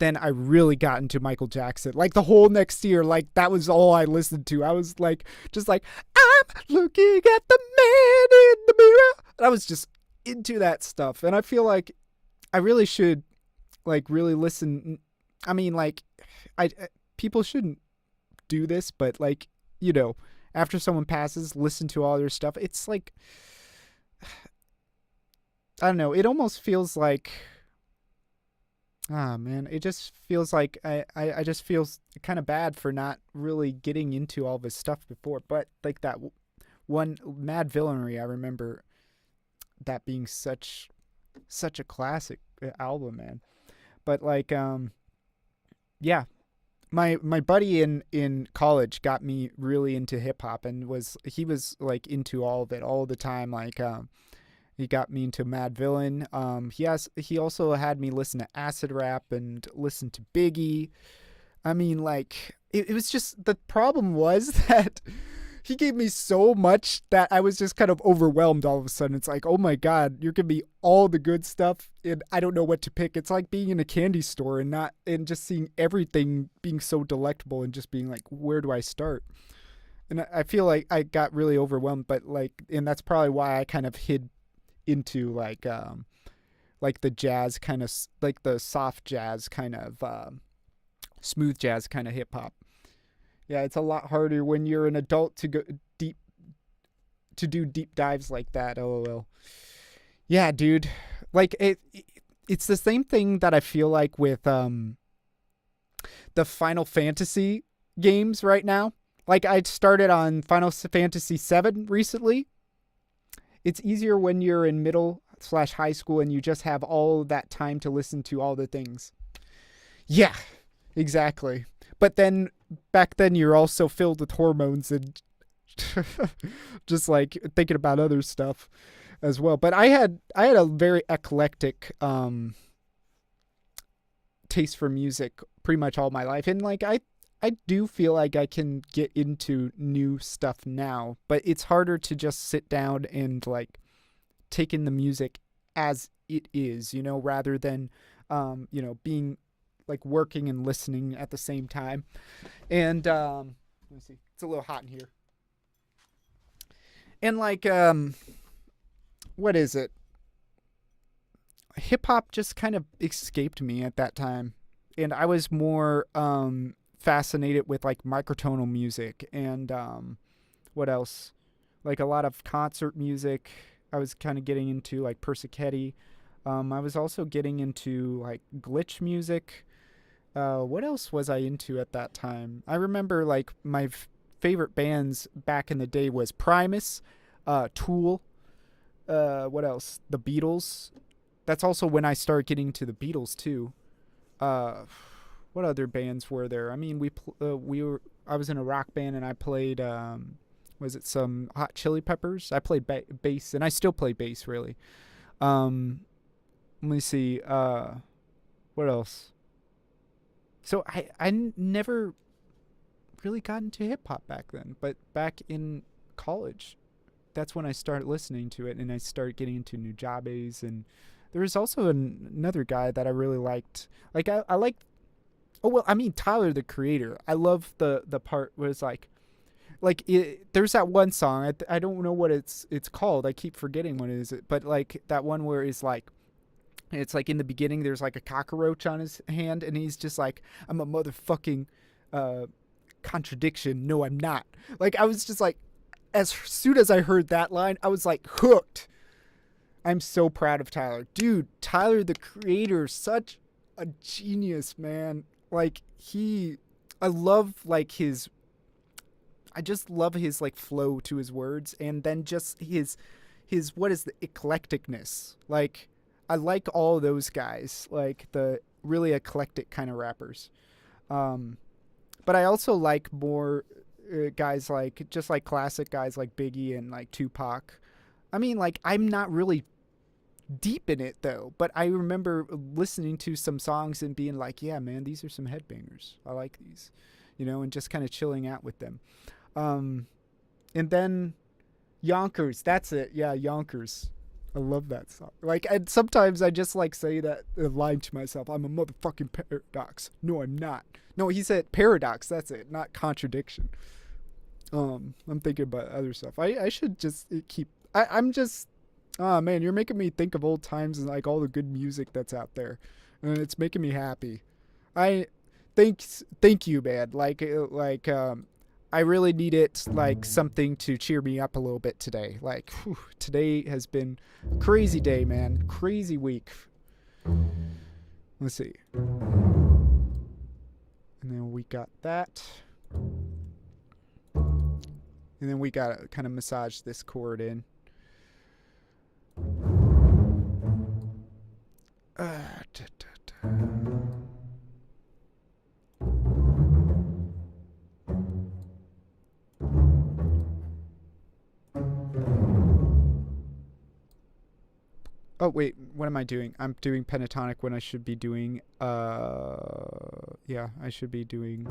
then I really got into Michael Jackson. Like the whole next year, like that was all I listened to. I was like, just like, I'm looking at the man in the mirror. And I was just into that stuff. And I feel like I really should like really listen. I mean, like, people shouldn't do this, but like, after someone passes, listen to all their stuff. It's like, I don't know. It almost feels like, man, it just feels like I just feel kind of bad for not really getting into all this stuff before. But like that one Mad Villainy, I remember that being such a classic album, man. But like, yeah, my buddy in college got me really into hip hop, and he was like into all of it all the time. Like, he got me into Mad Villain. He also had me listen to acid rap and listen to Biggie. I mean, like, it was just, the problem was that he gave me so much that I was just kind of overwhelmed all of a sudden. It's like, oh my God, you're giving me all the good stuff and I don't know what to pick. It's like being in a candy store and just seeing everything being so delectable and just being like, where do I start? And I feel like I got really overwhelmed, but like, and that's probably why I kind of hid into like the jazz kind of, like the soft jazz kind of, smooth jazz kind of hip hop. Yeah, it's a lot harder when you're an adult to go deep, to do deep dives like that. LOL. Yeah, dude. Like it's the same thing that I feel like with the Final Fantasy games right now. Like, I started on Final Fantasy VII recently. It's easier when you're in middle/high school and you just have all that time to listen to all the things. Yeah, exactly. But then back then you're also filled with hormones and just like thinking about other stuff as well. But I had a very eclectic taste for music pretty much all my life. And like I do feel like I can get into new stuff now, but it's harder to just sit down and like take in the music as it is, rather than being like working and listening at the same time. And let me see, it's a little hot in here. And like, what is it? Hip hop just kind of escaped me at that time, and I was more fascinated with like microtonal music and what else? Like a lot of concert music. I was kind of getting into like Persichetti. I was also getting into like glitch music. What else was I into at that time? I remember like my favorite bands back in the day was Primus, Tool, what else? The Beatles. That's also when I started getting to the Beatles too. What other bands were there? I mean, I was in a rock band and I played, was it some Hot Chili Peppers? I played bass, and I still play bass really. Let me see, what else? So I never really got into hip hop back then, but back in college, that's when I started listening to it, and I started getting into Nujabes, and there was also another guy that I really liked. Like I liked, Tyler the Creator. I love the part where it's like there's that one song, I don't know what it's called. I keep forgetting what it is, but like that one where it's like in the beginning, there's like a cockroach on his hand, and he's just like, I'm a motherfucking contradiction. No, I'm not. Like, I was just like, as soon as I heard that line, I was like hooked. I'm so proud of Tyler. Dude, Tyler the Creator, such a genius, man. Like, I just love his like flow to his words, and then just his what is the eclecticness. Like, I like all those guys, like the really eclectic kind of rappers. But I also like more guys like, just like classic guys like Biggie and like Tupac. I mean, like, I'm not really deep in it though, but I remember listening to some songs and being like, yeah, man, these are some headbangers. I like these, and just kind of chilling out with them. And then Yonkers, that's it. Yeah, Yonkers. I love that song. Like, and sometimes I just like say that line to myself. I'm a motherfucking paradox. No, I'm not. No, he said paradox. That's it, not contradiction. I'm thinking about other stuff. I should just keep. I'm just Oh man, you're making me think of old times and like all the good music that's out there, and it's making me happy. I thank you, man. I really needed like something to cheer me up a little bit today. Like whew, today has been a crazy day, man. Crazy week. Let's see. And then we got that. And then we got to kind of massage this chord in. Da, da, da. Oh wait, what am I doing? I'm doing pentatonic when I should be doing yeah, I should be doing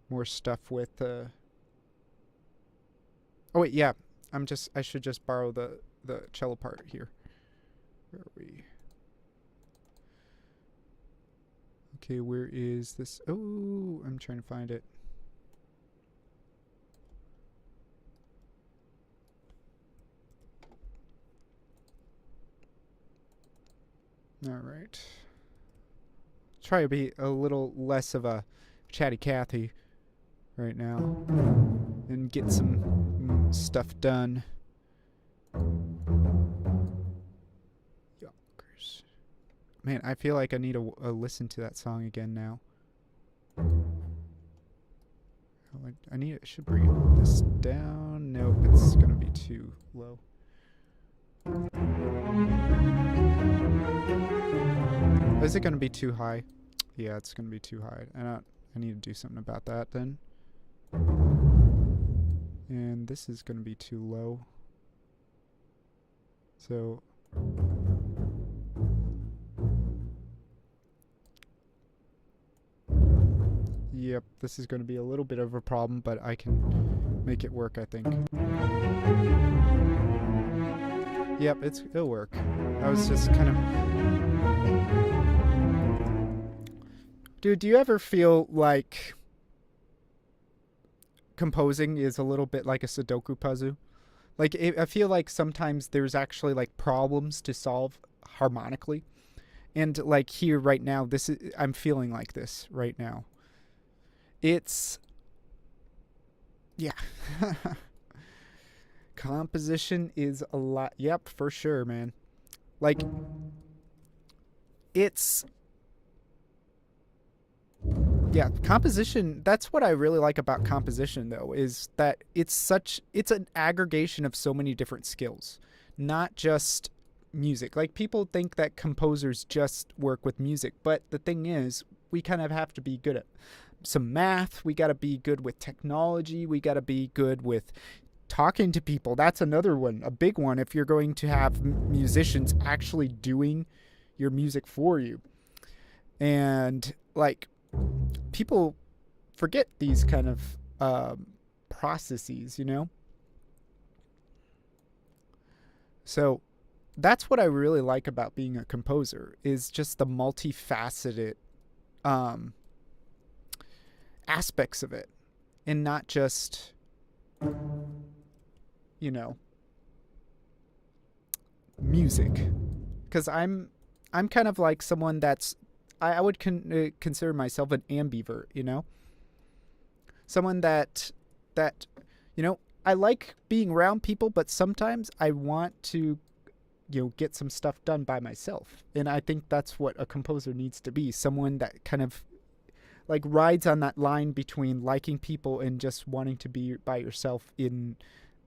more stuff with Oh wait, yeah. I should just borrow the cello part here. Where are we? Okay, where is this? Oh, I'm trying to find it. All right. Try to be a little less of a chatty Cathy right now and get some stuff done. Yonkers. Man, I feel like I need to listen to that song again now. I should bring this down. Nope, it's gonna be too low. Is it going to be too high? Yeah, it's going to be too high. I need to do something about that then. And this is going to be too low. So yep, this is going to be a little bit of a problem, but I can make it work, I think. Yep, it'll work. I was just kind of... Dude, do you ever feel like composing is a little bit like a Sudoku puzzle? Like, I feel like sometimes there's actually like problems to solve harmonically. And like here right now, I'm feeling like this right now. It's... yeah. Composition is a lot. Yep, for sure, man. Like, it's... yeah, composition, that's what I really like about composition, though, is that it's an aggregation of so many different skills, not just music. Like, people think that composers just work with music, but the thing is, we kind of have to be good at some math, we got to be good with technology, we got to be good with talking to people. That's another one, a big one, if you're going to have musicians actually doing your music for you. And, like, people forget these kind of processes, you know? So that's what I really like about being a composer, is just the multifaceted aspects of it, and not just, you know, music. Because I'm kind of like someone that's, I would consider myself an ambivert, you know? Someone that, you know, I like being around people, but sometimes I want to, you know, get some stuff done by myself. And I think that's what a composer needs to be. Someone that kind of, like, rides on that line between liking people and just wanting to be by yourself in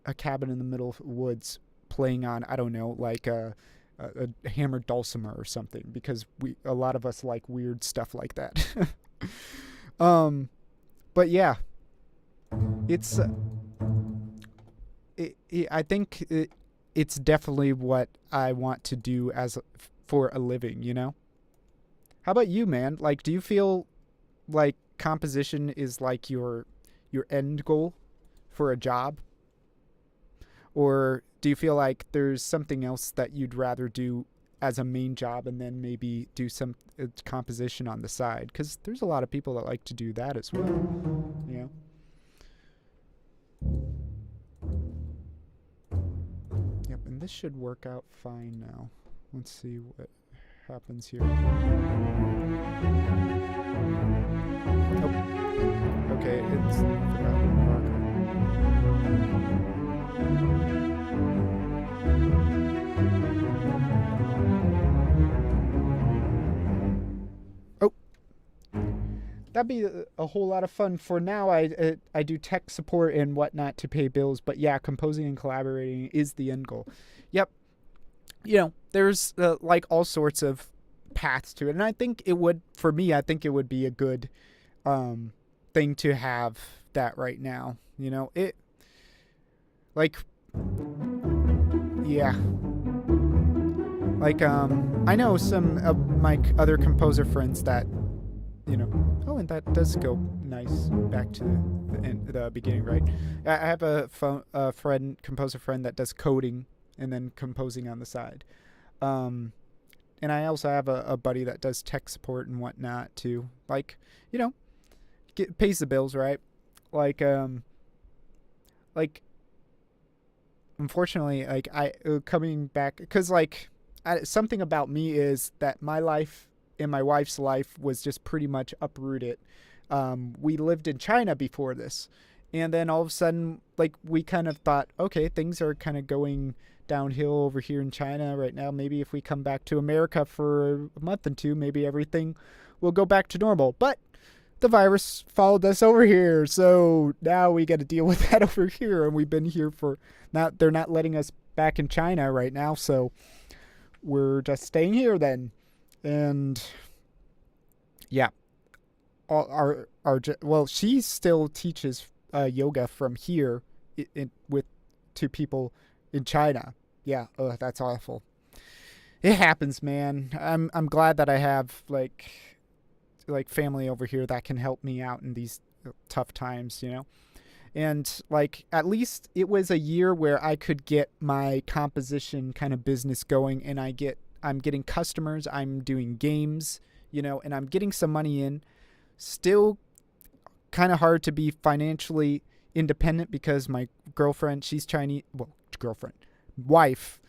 a cabin in the middle of the woods playing on, I don't know, like a hammered dulcimer or something, because a lot of us like weird stuff like that. But yeah, it's I think it's definitely what I want to do for a living, you know? How about you, man? Like, do you feel like composition is like your end goal for a job? Or do you feel like there's something else that you'd rather do as a main job and then maybe do some composition on the side? Because there's a lot of people that like to do that as well, you know? Yep, and this should work out fine now. Let's see what happens here. Oh, okay, it's forgotten marker. Oh, that'd be a whole lot of fun. For now, I do tech support and whatnot to pay bills, but yeah, composing and collaborating is the end goal. Yep. You know, there's like all sorts of paths to it, and I think it would, for me, I think it would be a good thing to have that right now. You know, it, like, yeah, like I know some of my other composer friends that, you know, oh, and that does go nice back to the beginning, right? I have a composer friend that does coding and then composing on the side. And I also have a buddy that does tech support and whatnot too. Like, you know, pays the bills, right? Like, unfortunately, like coming back, because like something about me is that my life and my wife's life was just pretty much uprooted. We lived in China before this, and then all of a sudden, like, we kind of thought, okay, things are kind of going downhill over here in China right now. Maybe if we come back to America for a month and two, maybe everything will go back to normal. But the virus followed us over here, so now we got to deal with that over here. And we've been here for now. They're not letting us back in China right now, so we're just staying here then. And yeah, well, she still teaches yoga from here to people in China. Yeah, that's awful. It happens, man. I'm glad that I have like family over here that can help me out in these tough times, you know. And like, at least it was a year where I could get my composition kind of business going, and I'm getting customers, I'm doing games, you know, and I'm getting some money in. Still kind of hard to be financially independent because my girlfriend, she's Chinese. Well, wife.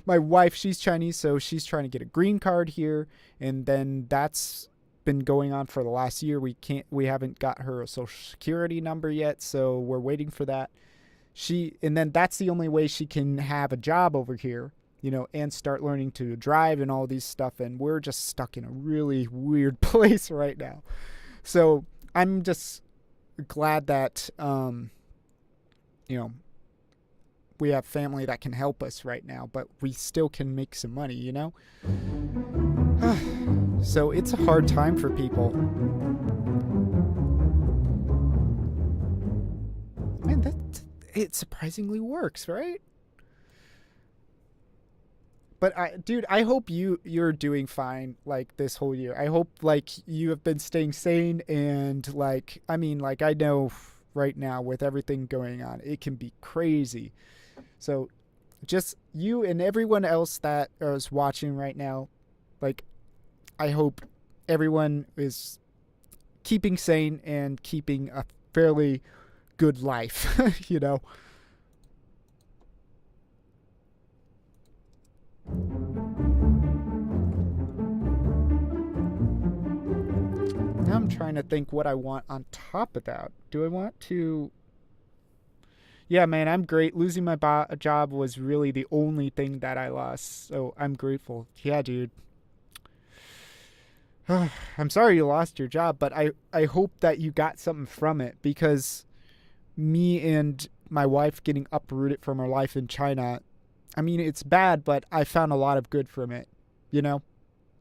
My wife, she's Chinese, so she's trying to get a green card here, and then that's been going on for the last year. We haven't got her a social security number yet, so we're waiting for that. And then that's the only way she can have a job over here, you know, and start learning to drive and all these stuff, and we're just stuck in a really weird place right now. So I'm just glad that you know, we have family that can help us right now, but we still can make some money, you know? So it's a hard time for people. Man, it surprisingly works, right? But I hope you're doing fine, like, this whole year. I hope, like, you have been staying sane, and like, I mean, like, I know right now with everything going on, it can be crazy. So just you and everyone else that is watching right now, like, I hope everyone is keeping sane and keeping a fairly good life, you know. Now I'm trying to think what I want on top of that. Do I want to... Yeah, man, I'm great. Losing my job was really the only thing that I lost, so I'm grateful. Yeah, dude. I'm sorry you lost your job, but I hope that you got something from it, because me and my wife getting uprooted from our life in China, I mean, it's bad, but I found a lot of good from it, you know?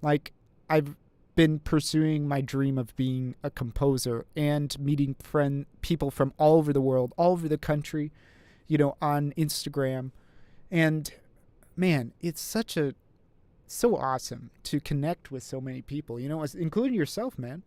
Like, I've been pursuing my dream of being a composer and meeting people from all over the world, all over the country, you know, on Instagram. And man, it's so awesome to connect with so many people, you know, including yourself, man.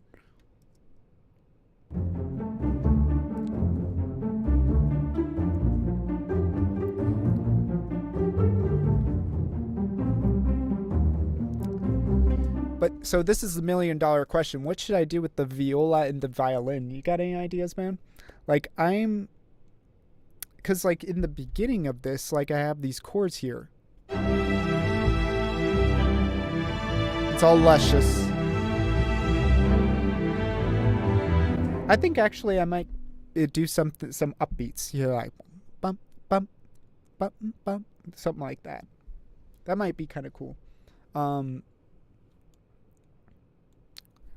But so this is the $1 million question. What should I do with the viola and the violin? You got any ideas, man? Like, because like in the beginning of this, like I have these chords here. It's all luscious. I think actually I might do some upbeats. You know, like bump, bump, bump, bump, something like that. That might be kind of cool.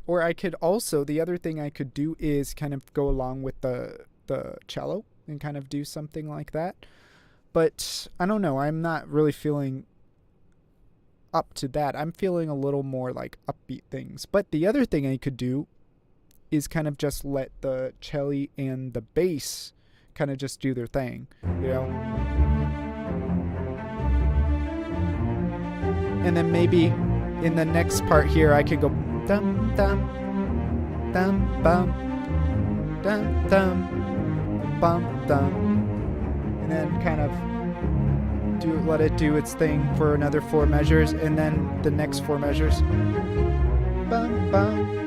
Or I could also, the other thing I could do is kind of go along with the cello and kind of do something like that. But I don't know. I'm not really feeling up to that. I'm feeling a little more like upbeat things. But the other thing I could do is kind of just let the cello and the bass kind of just do their thing, you know? And then maybe in the next part here, I could go dum dum dum bum dum dum bum dum, and then kind of let it do its thing for another 4 measures, and then the next 4 measures. Bum bum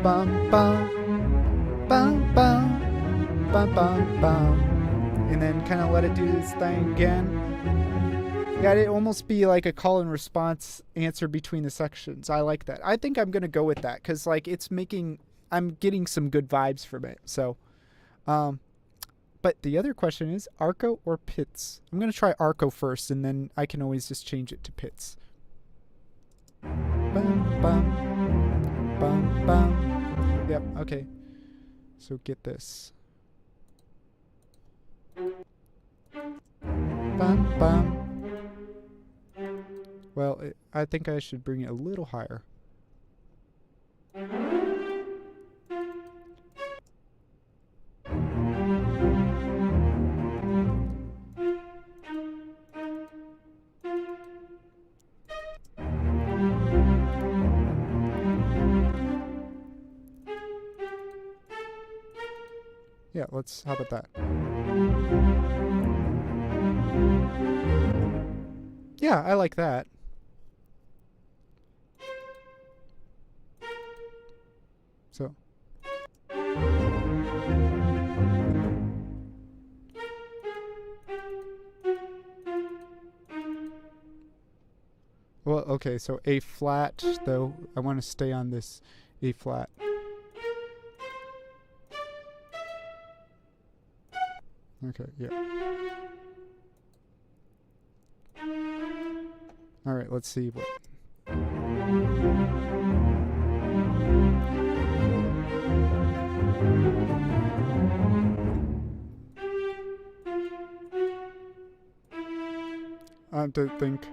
bum bum bum bum bum bum bum, and then kind of let it do its thing again. Yeah, it'd almost be like a call and response answer between the sections. I like that. I think I'm gonna go with that because like I'm getting some good vibes from it. So, but the other question is arco or pizz. I'm gonna try arco first, and then I can always just change it to pizz. Bum bum bum bum. Yep. Okay. So get this. Bum bum. Well, I think I should bring it a little higher. Yeah, how about that? Yeah, I like that. So. Well, okay, so A flat, though. I want to stay on this A flat. Okay, yeah. Alright, let's see what. I have to think.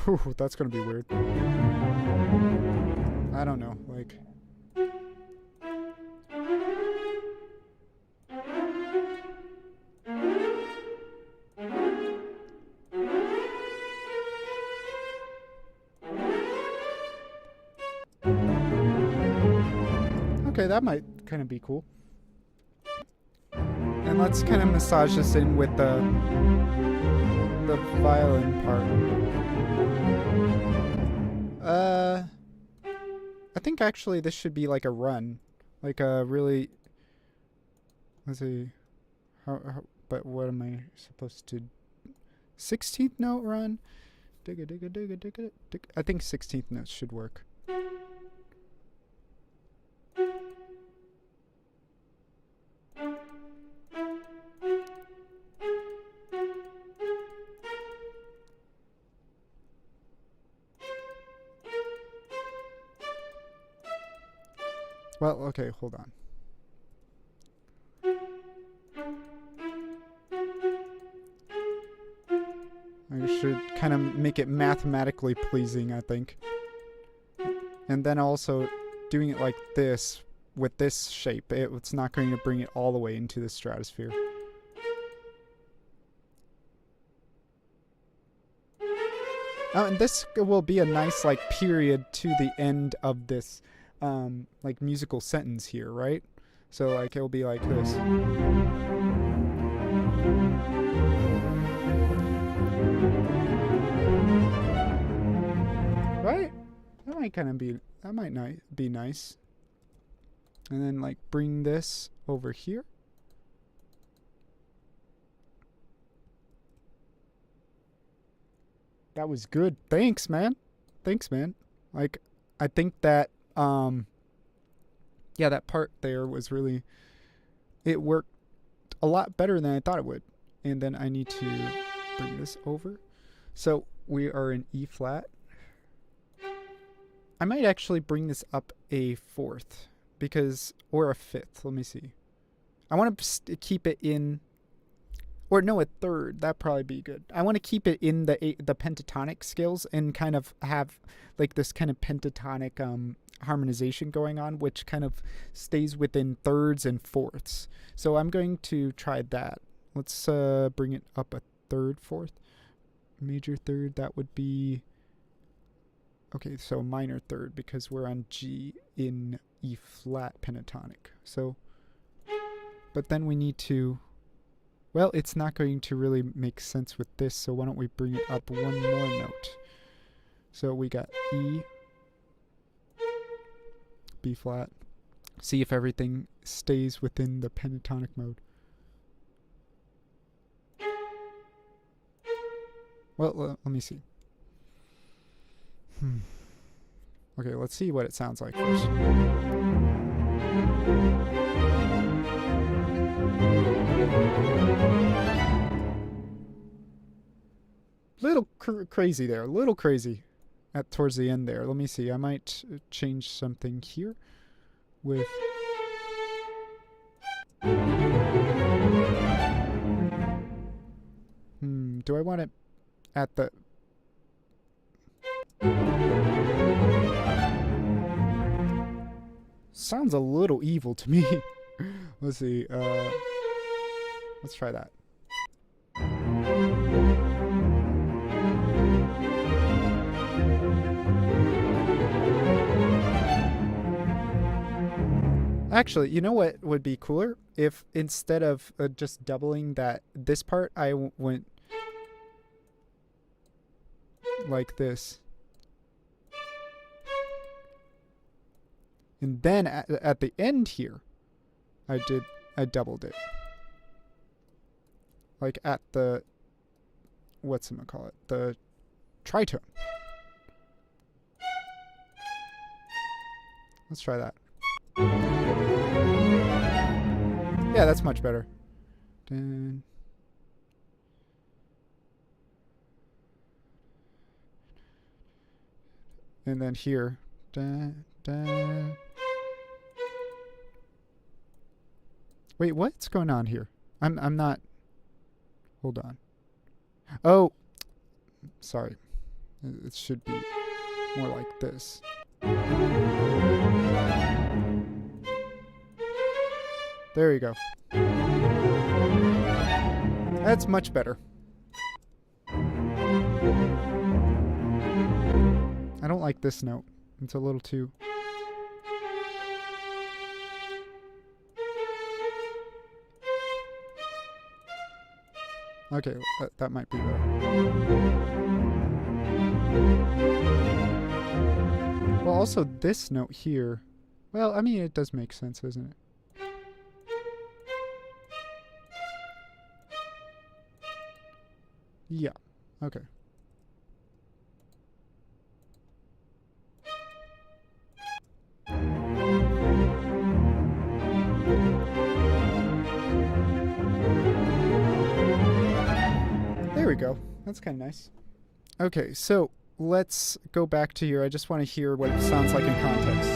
Whew, that's gonna be weird. I don't know, like. Okay, that might kind of be cool. And let's kind of massage this in with the violin part. I think actually this should be like a run, like a really. Let's see, but what am I supposed to? 16th note run. Digga digga digga digga digga. I think 16th notes should work. Well, okay, hold on. I should kind of make it mathematically pleasing, I think. And then also doing it like this, with this shape, it's not going to bring it all the way into the stratosphere. Oh, and this will be a nice like period to the end of this like musical sentence here, right? So like it'll be like this. Right? That might kind of be, that might be nice. And then like bring this over here. That was good. Thanks, man. Thanks, man. Like, I think that, yeah, that part there was really, it worked a lot better than I thought it would. And then I need to bring this over. So we are in E flat. I might actually bring this up a fourth because, or a fifth. Let me see. I want to keep it in, or no, a third. That'd probably be good. I want to keep it in the pentatonic scales and kind of have like this kind of pentatonic harmonization going on, which kind of stays within thirds and fourths. So I'm going to try that. Let's bring it up a third, fourth, major third. That would be, okay, so minor third because we're on G in E flat pentatonic. So, but then we need to, well, it's not going to really make sense with this, so why don't we bring it up one more note. So we got E, B flat. See if everything stays within the pentatonic mode. Well, let me see. Okay, let's see what it sounds like first. Little crazy there, a little crazy at towards the end there. Let me see. I might change something here with do I want it at the sounds a little evil to me. Let's see. Let's try that. Actually, you know what would be cooler? If instead of just doubling this part, I went like this. And then at the end here, I doubled it. Like at the, whatchamacallit, the tritone. Let's try that. Yeah, that's much better. Dun. And then here. Dun, dun. Wait, what's going on here? I'm not. Hold on. Oh, sorry. It should be more like this. There you go. That's much better. I don't like this note. It's a little too... Okay, that might be better. Well, also this note here... Well, I mean, it does make sense, doesn't it? Yeah, okay. There we go. That's kind of nice. Okay, so let's go back to here. I just want to hear what it sounds like in context.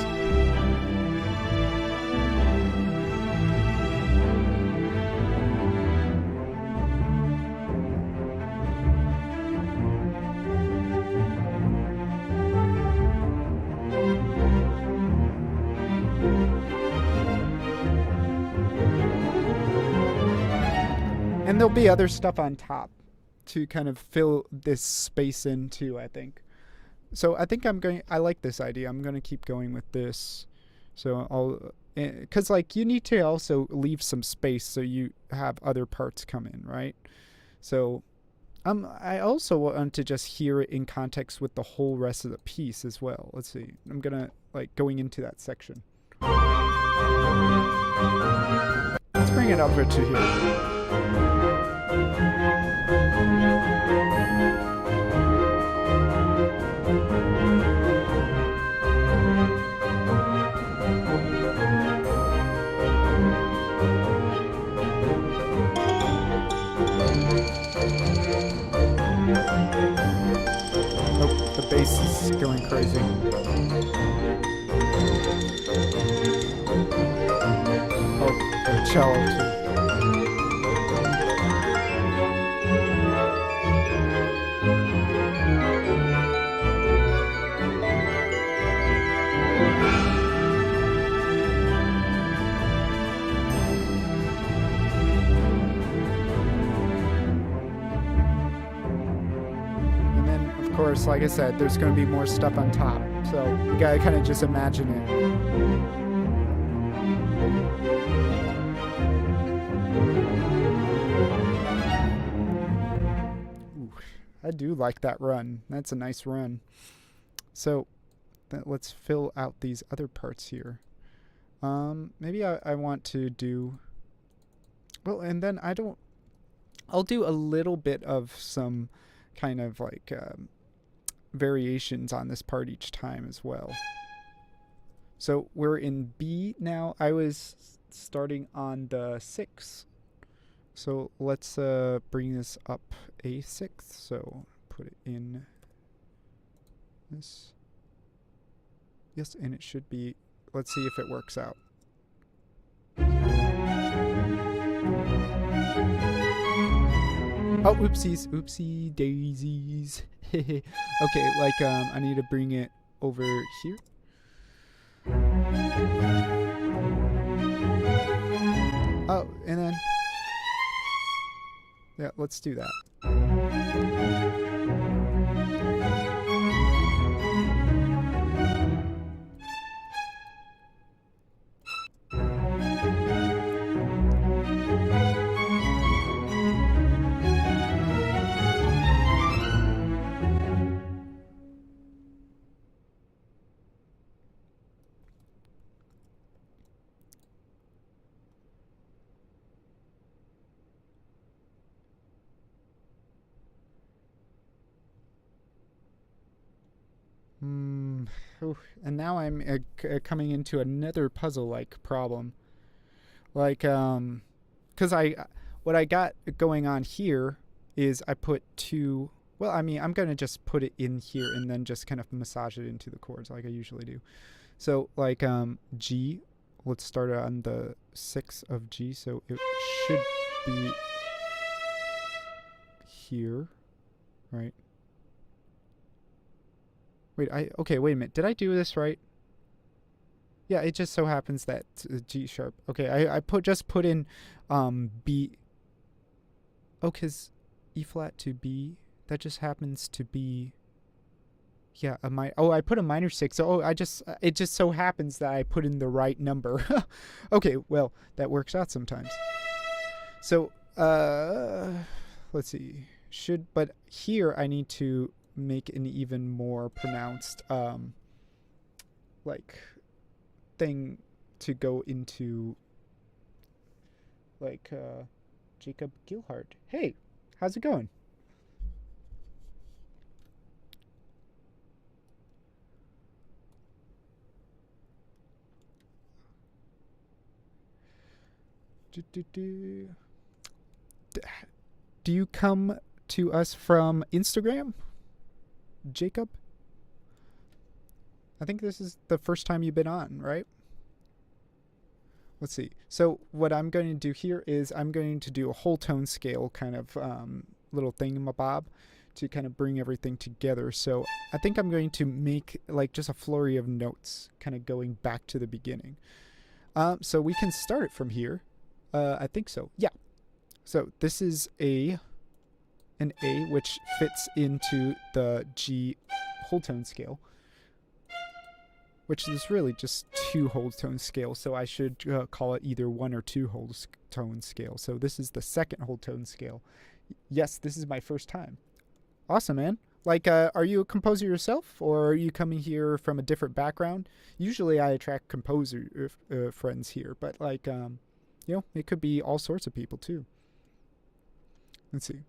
And there'll be other stuff on top to kind of fill this space in too, I think. So I think I like this idea. I'm going to keep going with this. So I'll, because like you need to also leave some space so you have other parts come in, right? So I also want to just hear it in context with the whole rest of the piece as well. Let's see. I'm going to like going into that section. Let's bring it over to here. Oh, the bass is going crazy. Oh, the cello too. And then, of course, like I said, there's going to be more stuff on top. So you gotta kind of just imagine it. I do like that run. That's a nice run. So let's fill out these other parts here. Maybe I want to do... Well, and then I'll do a little bit of some kind of like variations on this part each time as well. So we're in B now. I was starting on the 6th. So let's bring this up a 6th. So put it in this. Yes, and it should be. Let's see if it works out. Oh, oopsies, oopsie daisies. Okay, like I need to bring it over here. Oh, and then yeah, let's do that. And now I'm coming into another puzzle-like problem. Like, because what I got going on here is I put two... Well, I mean, I'm going to just put it in here and then just kind of massage it into the chords like I usually do. So, like, G, let's start on the 6th of G, so it should be here, right? Okay, wait a minute. Did I do this right? Yeah, it just so happens that G sharp. Okay, I just put in B. Oh, because E flat to B, that just happens to be, yeah, I put a minor 6. So it just so happens that I put in the right number. Okay, well, that works out sometimes. So, let's see. But here I need to make an even more pronounced like thing to go into, like Jacob Gilhart. Hey, how's it going? Do you come to us from Instagram, Jacob? I think this is the first time you've been on, right? Let's see. So what I'm going to do here is I'm going to do a whole tone scale kind of little thingamabob to kind of bring everything together. So I think I'm going to make like just a flurry of notes kind of going back to the beginning. So we can start it from here. I think so. Yeah. So this is an A, which fits into the G whole tone scale, which is really just 2 whole tone scales. So I should call it either 1 or 2 whole tone scale. So this is the 2nd whole tone scale. Yes, this is my first time. Awesome, man. Like, are you a composer yourself, or are you coming here from a different background? Usually, I attract composer friends here, but like, it could be all sorts of people too. Let's see.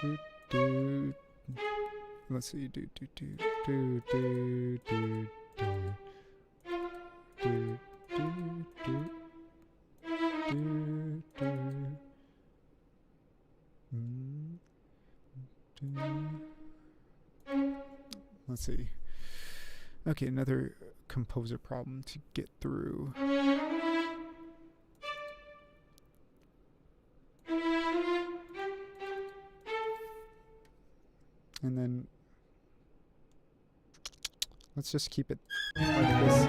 Do, do. Let's see. Do. Let's see. Okay, another composer problem to get through. And then let's just keep it like this.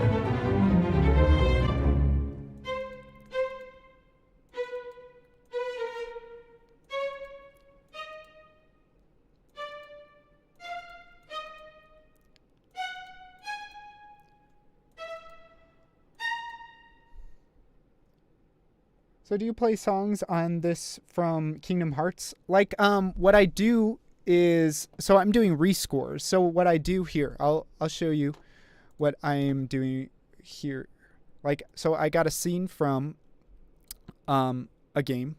So do you play songs on this from Kingdom Hearts? Like, what I do is, so I'm doing rescores. So what I do here, I'll show you what I am doing here. Like, so I got a scene from a game.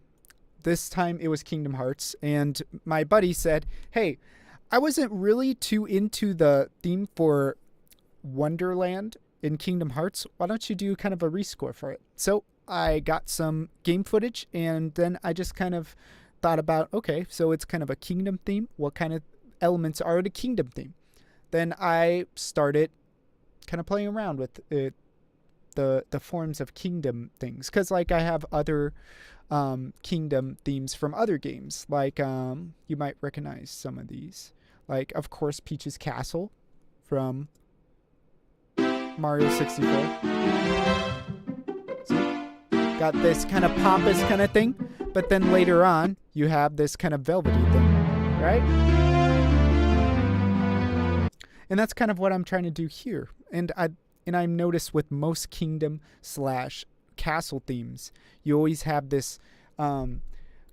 This time it was Kingdom Hearts, and my buddy said, hey, I wasn't really too into the theme for Wonderland in Kingdom Hearts. Why don't you do kind of a rescore for it? So I got some game footage, and then I just kind of thought about, okay, so it's kind of a kingdom theme. What kind of elements are the kingdom theme? Then I started kind of playing around with the forms of kingdom things, because like I have other kingdom themes from other games. Like you might recognize some of these. Like, of course, Peach's Castle from Mario 64. Got this kind of pompous kind of thing, but then later on you have this kind of velvety thing, right? And that's kind of what I'm trying to do here. And I noticed with most kingdom / castle themes, you always have this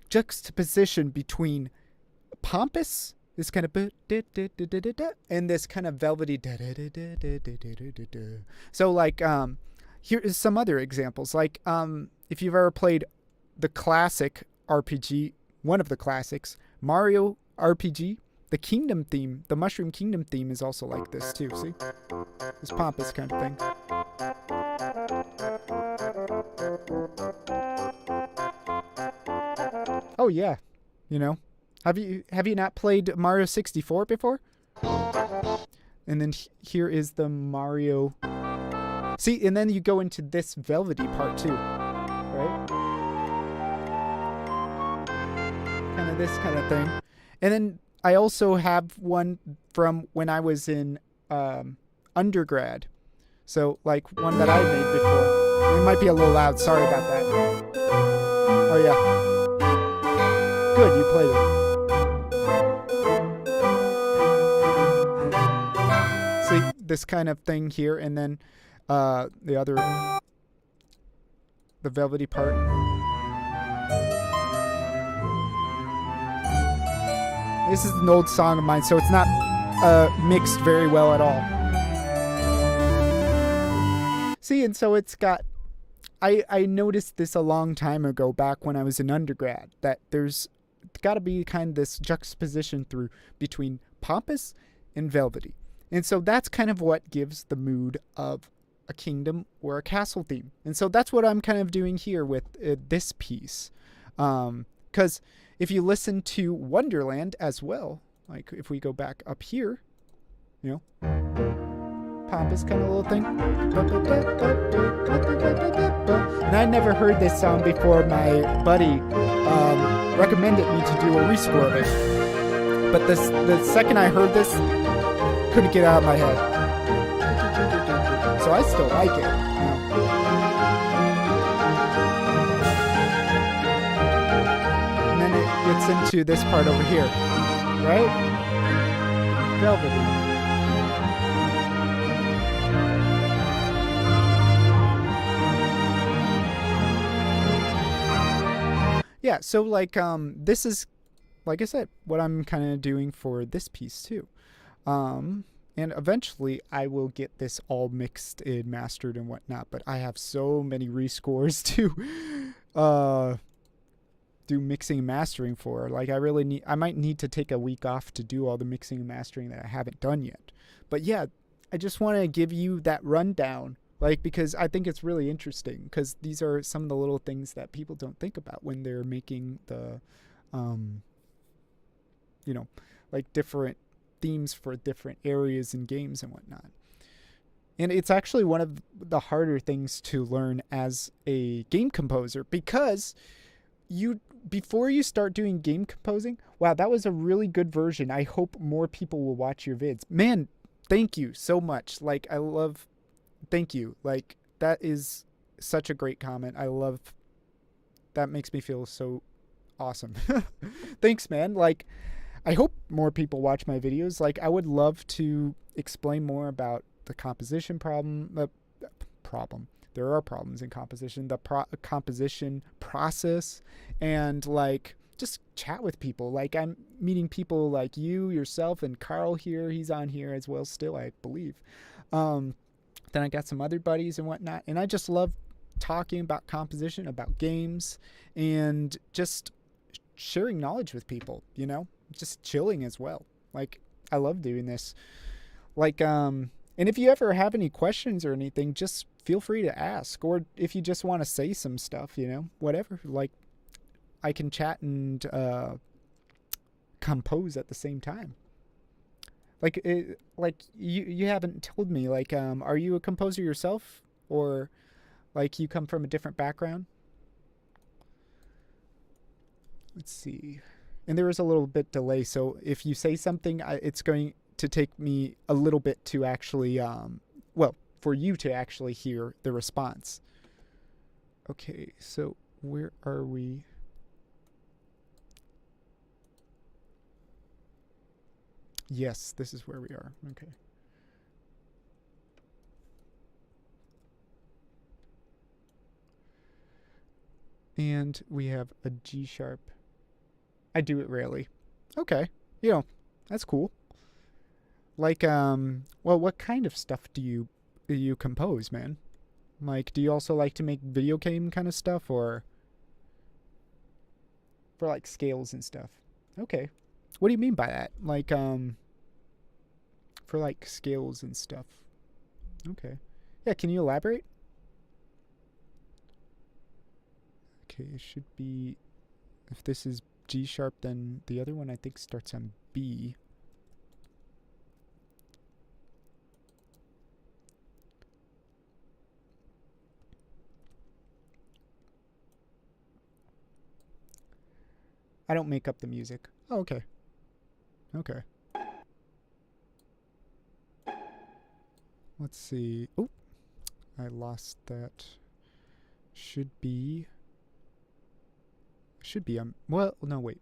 juxtaposition between pompous, this kind of, and this kind of velvety. So like here is some other examples. Like, if you've ever played the classic RPG, one of the classics, Mario RPG, the Kingdom theme, the Mushroom Kingdom theme is also like this too, see? This pompous kind of thing. Oh yeah, have you not played Mario 64 before? And then here is the Mario. See, and then you go into this velvety part too, right? Kind of this kind of thing. And then I also have one from when I was in undergrad. So like one that I made before. It might be a little loud, sorry about that. Oh yeah. Good, you played it. See, this kind of thing here, and then the other, the velvety part. This is an old song of mine, so it's not mixed very well at all. See, and so it's got, I noticed this a long time ago, back when I was in undergrad, that there's got to be kind of this juxtaposition between pompous and velvety. And so that's kind of what gives the mood of a kingdom or a castle theme. And so that's what I'm kind of doing here with this piece. Because if you listen to Wonderland as well, like if we go back up here, pompous kind of little thing. And I never heard this song before. My buddy recommended me to do a rescore of it. But the second I heard this, couldn't get out of my head. So I still like it. And then it gets into this part over here, right? Velvety. Yeah, so like this is like I said, what I'm kind of doing for this piece too. And eventually I will get this all mixed and mastered and whatnot, but I have so many rescores to do mixing and mastering for. Like I might need to take a week off to do all the mixing and mastering that I haven't done yet. But yeah, I just want to give you that rundown, like, because I think it's really interesting, because these are some of the little things that people don't think about when they're making the, like different themes for different areas and games and whatnot. And it's actually one of the harder things to learn as a game composer, because before you start doing game composing, wow, that was a really good version. I hope more people will watch your vids. Man, thank you so much. Like, thank you. Like, that is such a great comment. That makes me feel so awesome. Thanks, man. Like, I hope more people watch my videos. Like, I would love to explain more about the composition problem. There are problems in composition. The composition process, and like just chat with people. Like, I'm meeting people like you, yourself, and Carl here. He's on here as well still, I believe. Then I got some other buddies and whatnot. And I just love talking about composition, about games, and just sharing knowledge with people, just chilling as well. Like, I love doing this. Like, and if you ever have any questions or anything, just feel free to ask. Or if you just want to say some stuff, whatever. Like, I can chat and compose at the same time. Like, you haven't told me, like, are you a composer yourself? Or, like, you come from a different background? Let's see. And there is a little bit delay, so if you say something, it's going to take me a little bit to actually, for you to actually hear the response. Okay, so where are we? Yes, this is where we are. Okay. And we have a G sharp. I do it rarely. Okay. That's cool. Like, what kind of stuff do you compose, man? Like, do you also like to make video game kind of stuff, or for like scales and stuff? Okay. What do you mean by that? Like, for like scales and stuff. Okay. Yeah, can you elaborate? Okay, it should be, if this is G sharp, then the other one I think starts on B. I don't make up the music. Oh, okay. Okay. Let's see. Oh, I lost that. Should be, well, no, wait.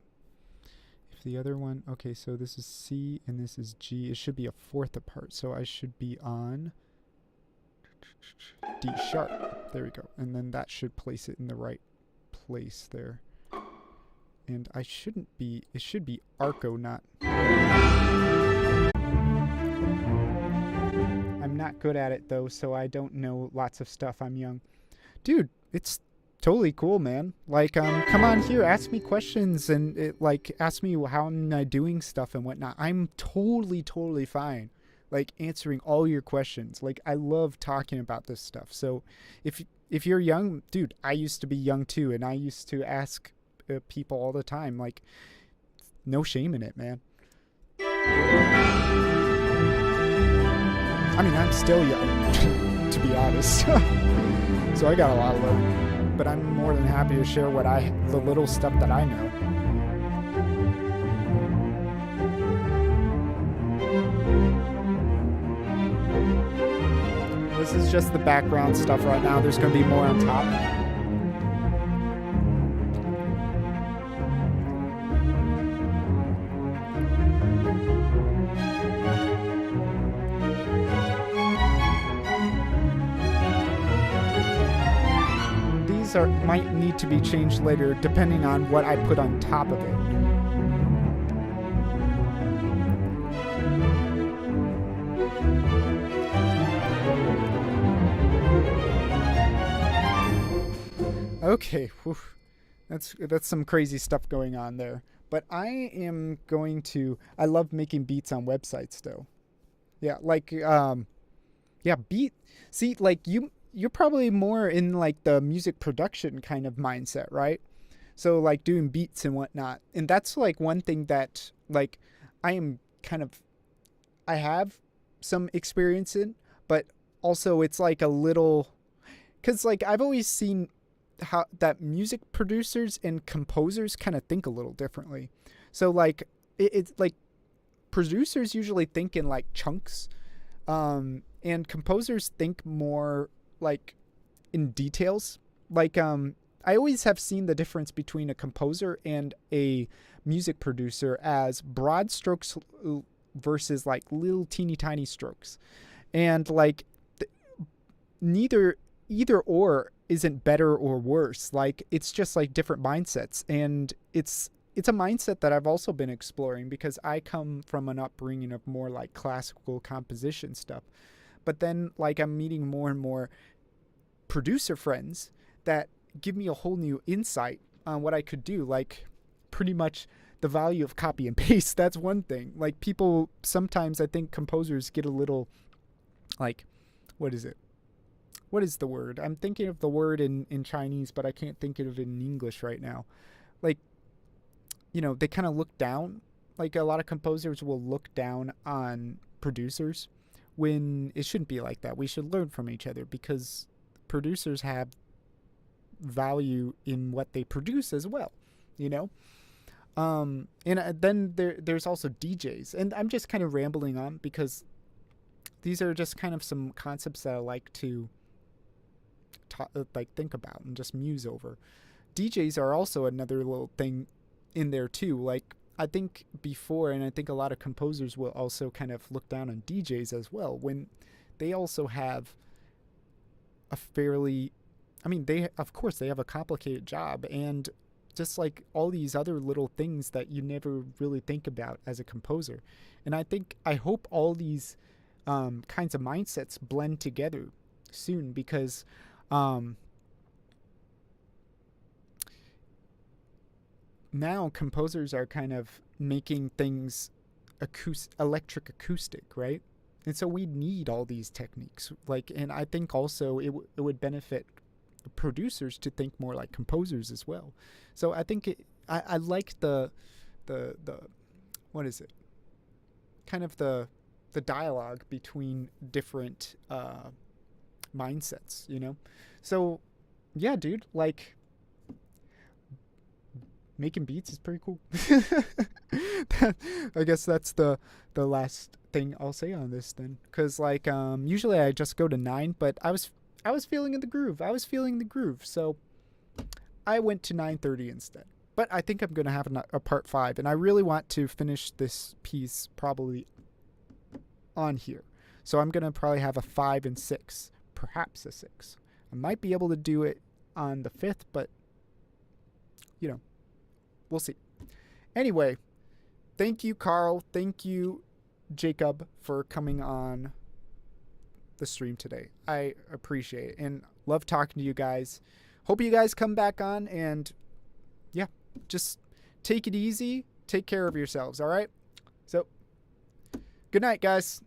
If the other one, okay, so this is C and this is G. It should be a fourth apart, so I should be on D sharp. There we go. And then that should place it in the right place there. And it should be arco, not... I'm not good at it, though, so I don't know lots of stuff. I'm young. Dude, it's totally cool, man. Like, come on here, ask me questions, and ask me how am I doing stuff and whatnot. I'm totally fine, like, answering all your questions. Like, I love talking about this stuff. So if you're young, dude, I used to be young too, and I used to ask people all the time. Like, no shame in it, man. I mean, I'm still young, to be honest. So I got a lot of learning, but I'm more than happy to share the little stuff that I know. This is just the background stuff right now. There's going to be more on top. Might need to be changed later depending on what I put on top of it. Okay. Whew. That's some crazy stuff going on there. But I am going to. I love making beats on websites, though. Yeah, like yeah, beat. See, like you're probably more in like the music production kind of mindset, right? So like doing beats and whatnot, and that's like one thing that like I am kind of I have some experience in, but also it's like a little because like I've always seen how that music producers and composers kind of think a little differently. So like it's like producers usually think in like chunks, and composers think more like in details. Like I always have seen the difference between a composer and a music producer as broad strokes versus like little teeny tiny strokes, and like neither either or isn't better or worse. Like it's just like different mindsets, and it's a mindset that I've also been exploring because I come from an upbringing of more like classical composition stuff. But then like I'm meeting more and more producer friends that give me a whole new insight on what I could do. Like pretty much the value of copy and paste. That's one thing. Like people sometimes I think composers get a little like what is it? What is the word? I'm thinking of the word in Chinese, but I can't think of it in English right now. Like, they kind of look down. Like a lot of composers will look down on producers when it shouldn't be like that. We should learn from each other because producers have value in what they produce as well, you know? And then there's also DJs. And I'm just kind of rambling on because these are just kind of some concepts that I like to think about and just muse over. DJs are also another little thing in there too. Like I think before, and I think a lot of composers will also kind of look down on DJs as well when they also have a fairly, I mean, of course they have a complicated job and just like all these other little things that you never really think about as a composer. And I hope all these kinds of mindsets blend together soon because now composers are kind of making things electric acoustic, right? And so we need all these techniques. Like, and I think also it would benefit producers to think more like composers as well. So I think I like the what is it? Kind of the dialogue between different mindsets, So yeah, dude, like making beats is pretty cool. I guess that's the last thing I'll say on this then, because like usually I just go to 9, but I was feeling in the groove. So I went to 9:30 instead. But I think I'm gonna have a part 5, and I really want to finish this piece probably on here. So I'm gonna probably have a 5 and 6, perhaps a 6. I might be able to do it on the 5th, but we'll see. Anyway, thank you, Carl. Thank you, Jacob, for coming on the stream today. I appreciate it and love talking to you guys. Hope you guys come back on, and yeah, just take it easy. Take care of yourselves, all right? So, good night, guys.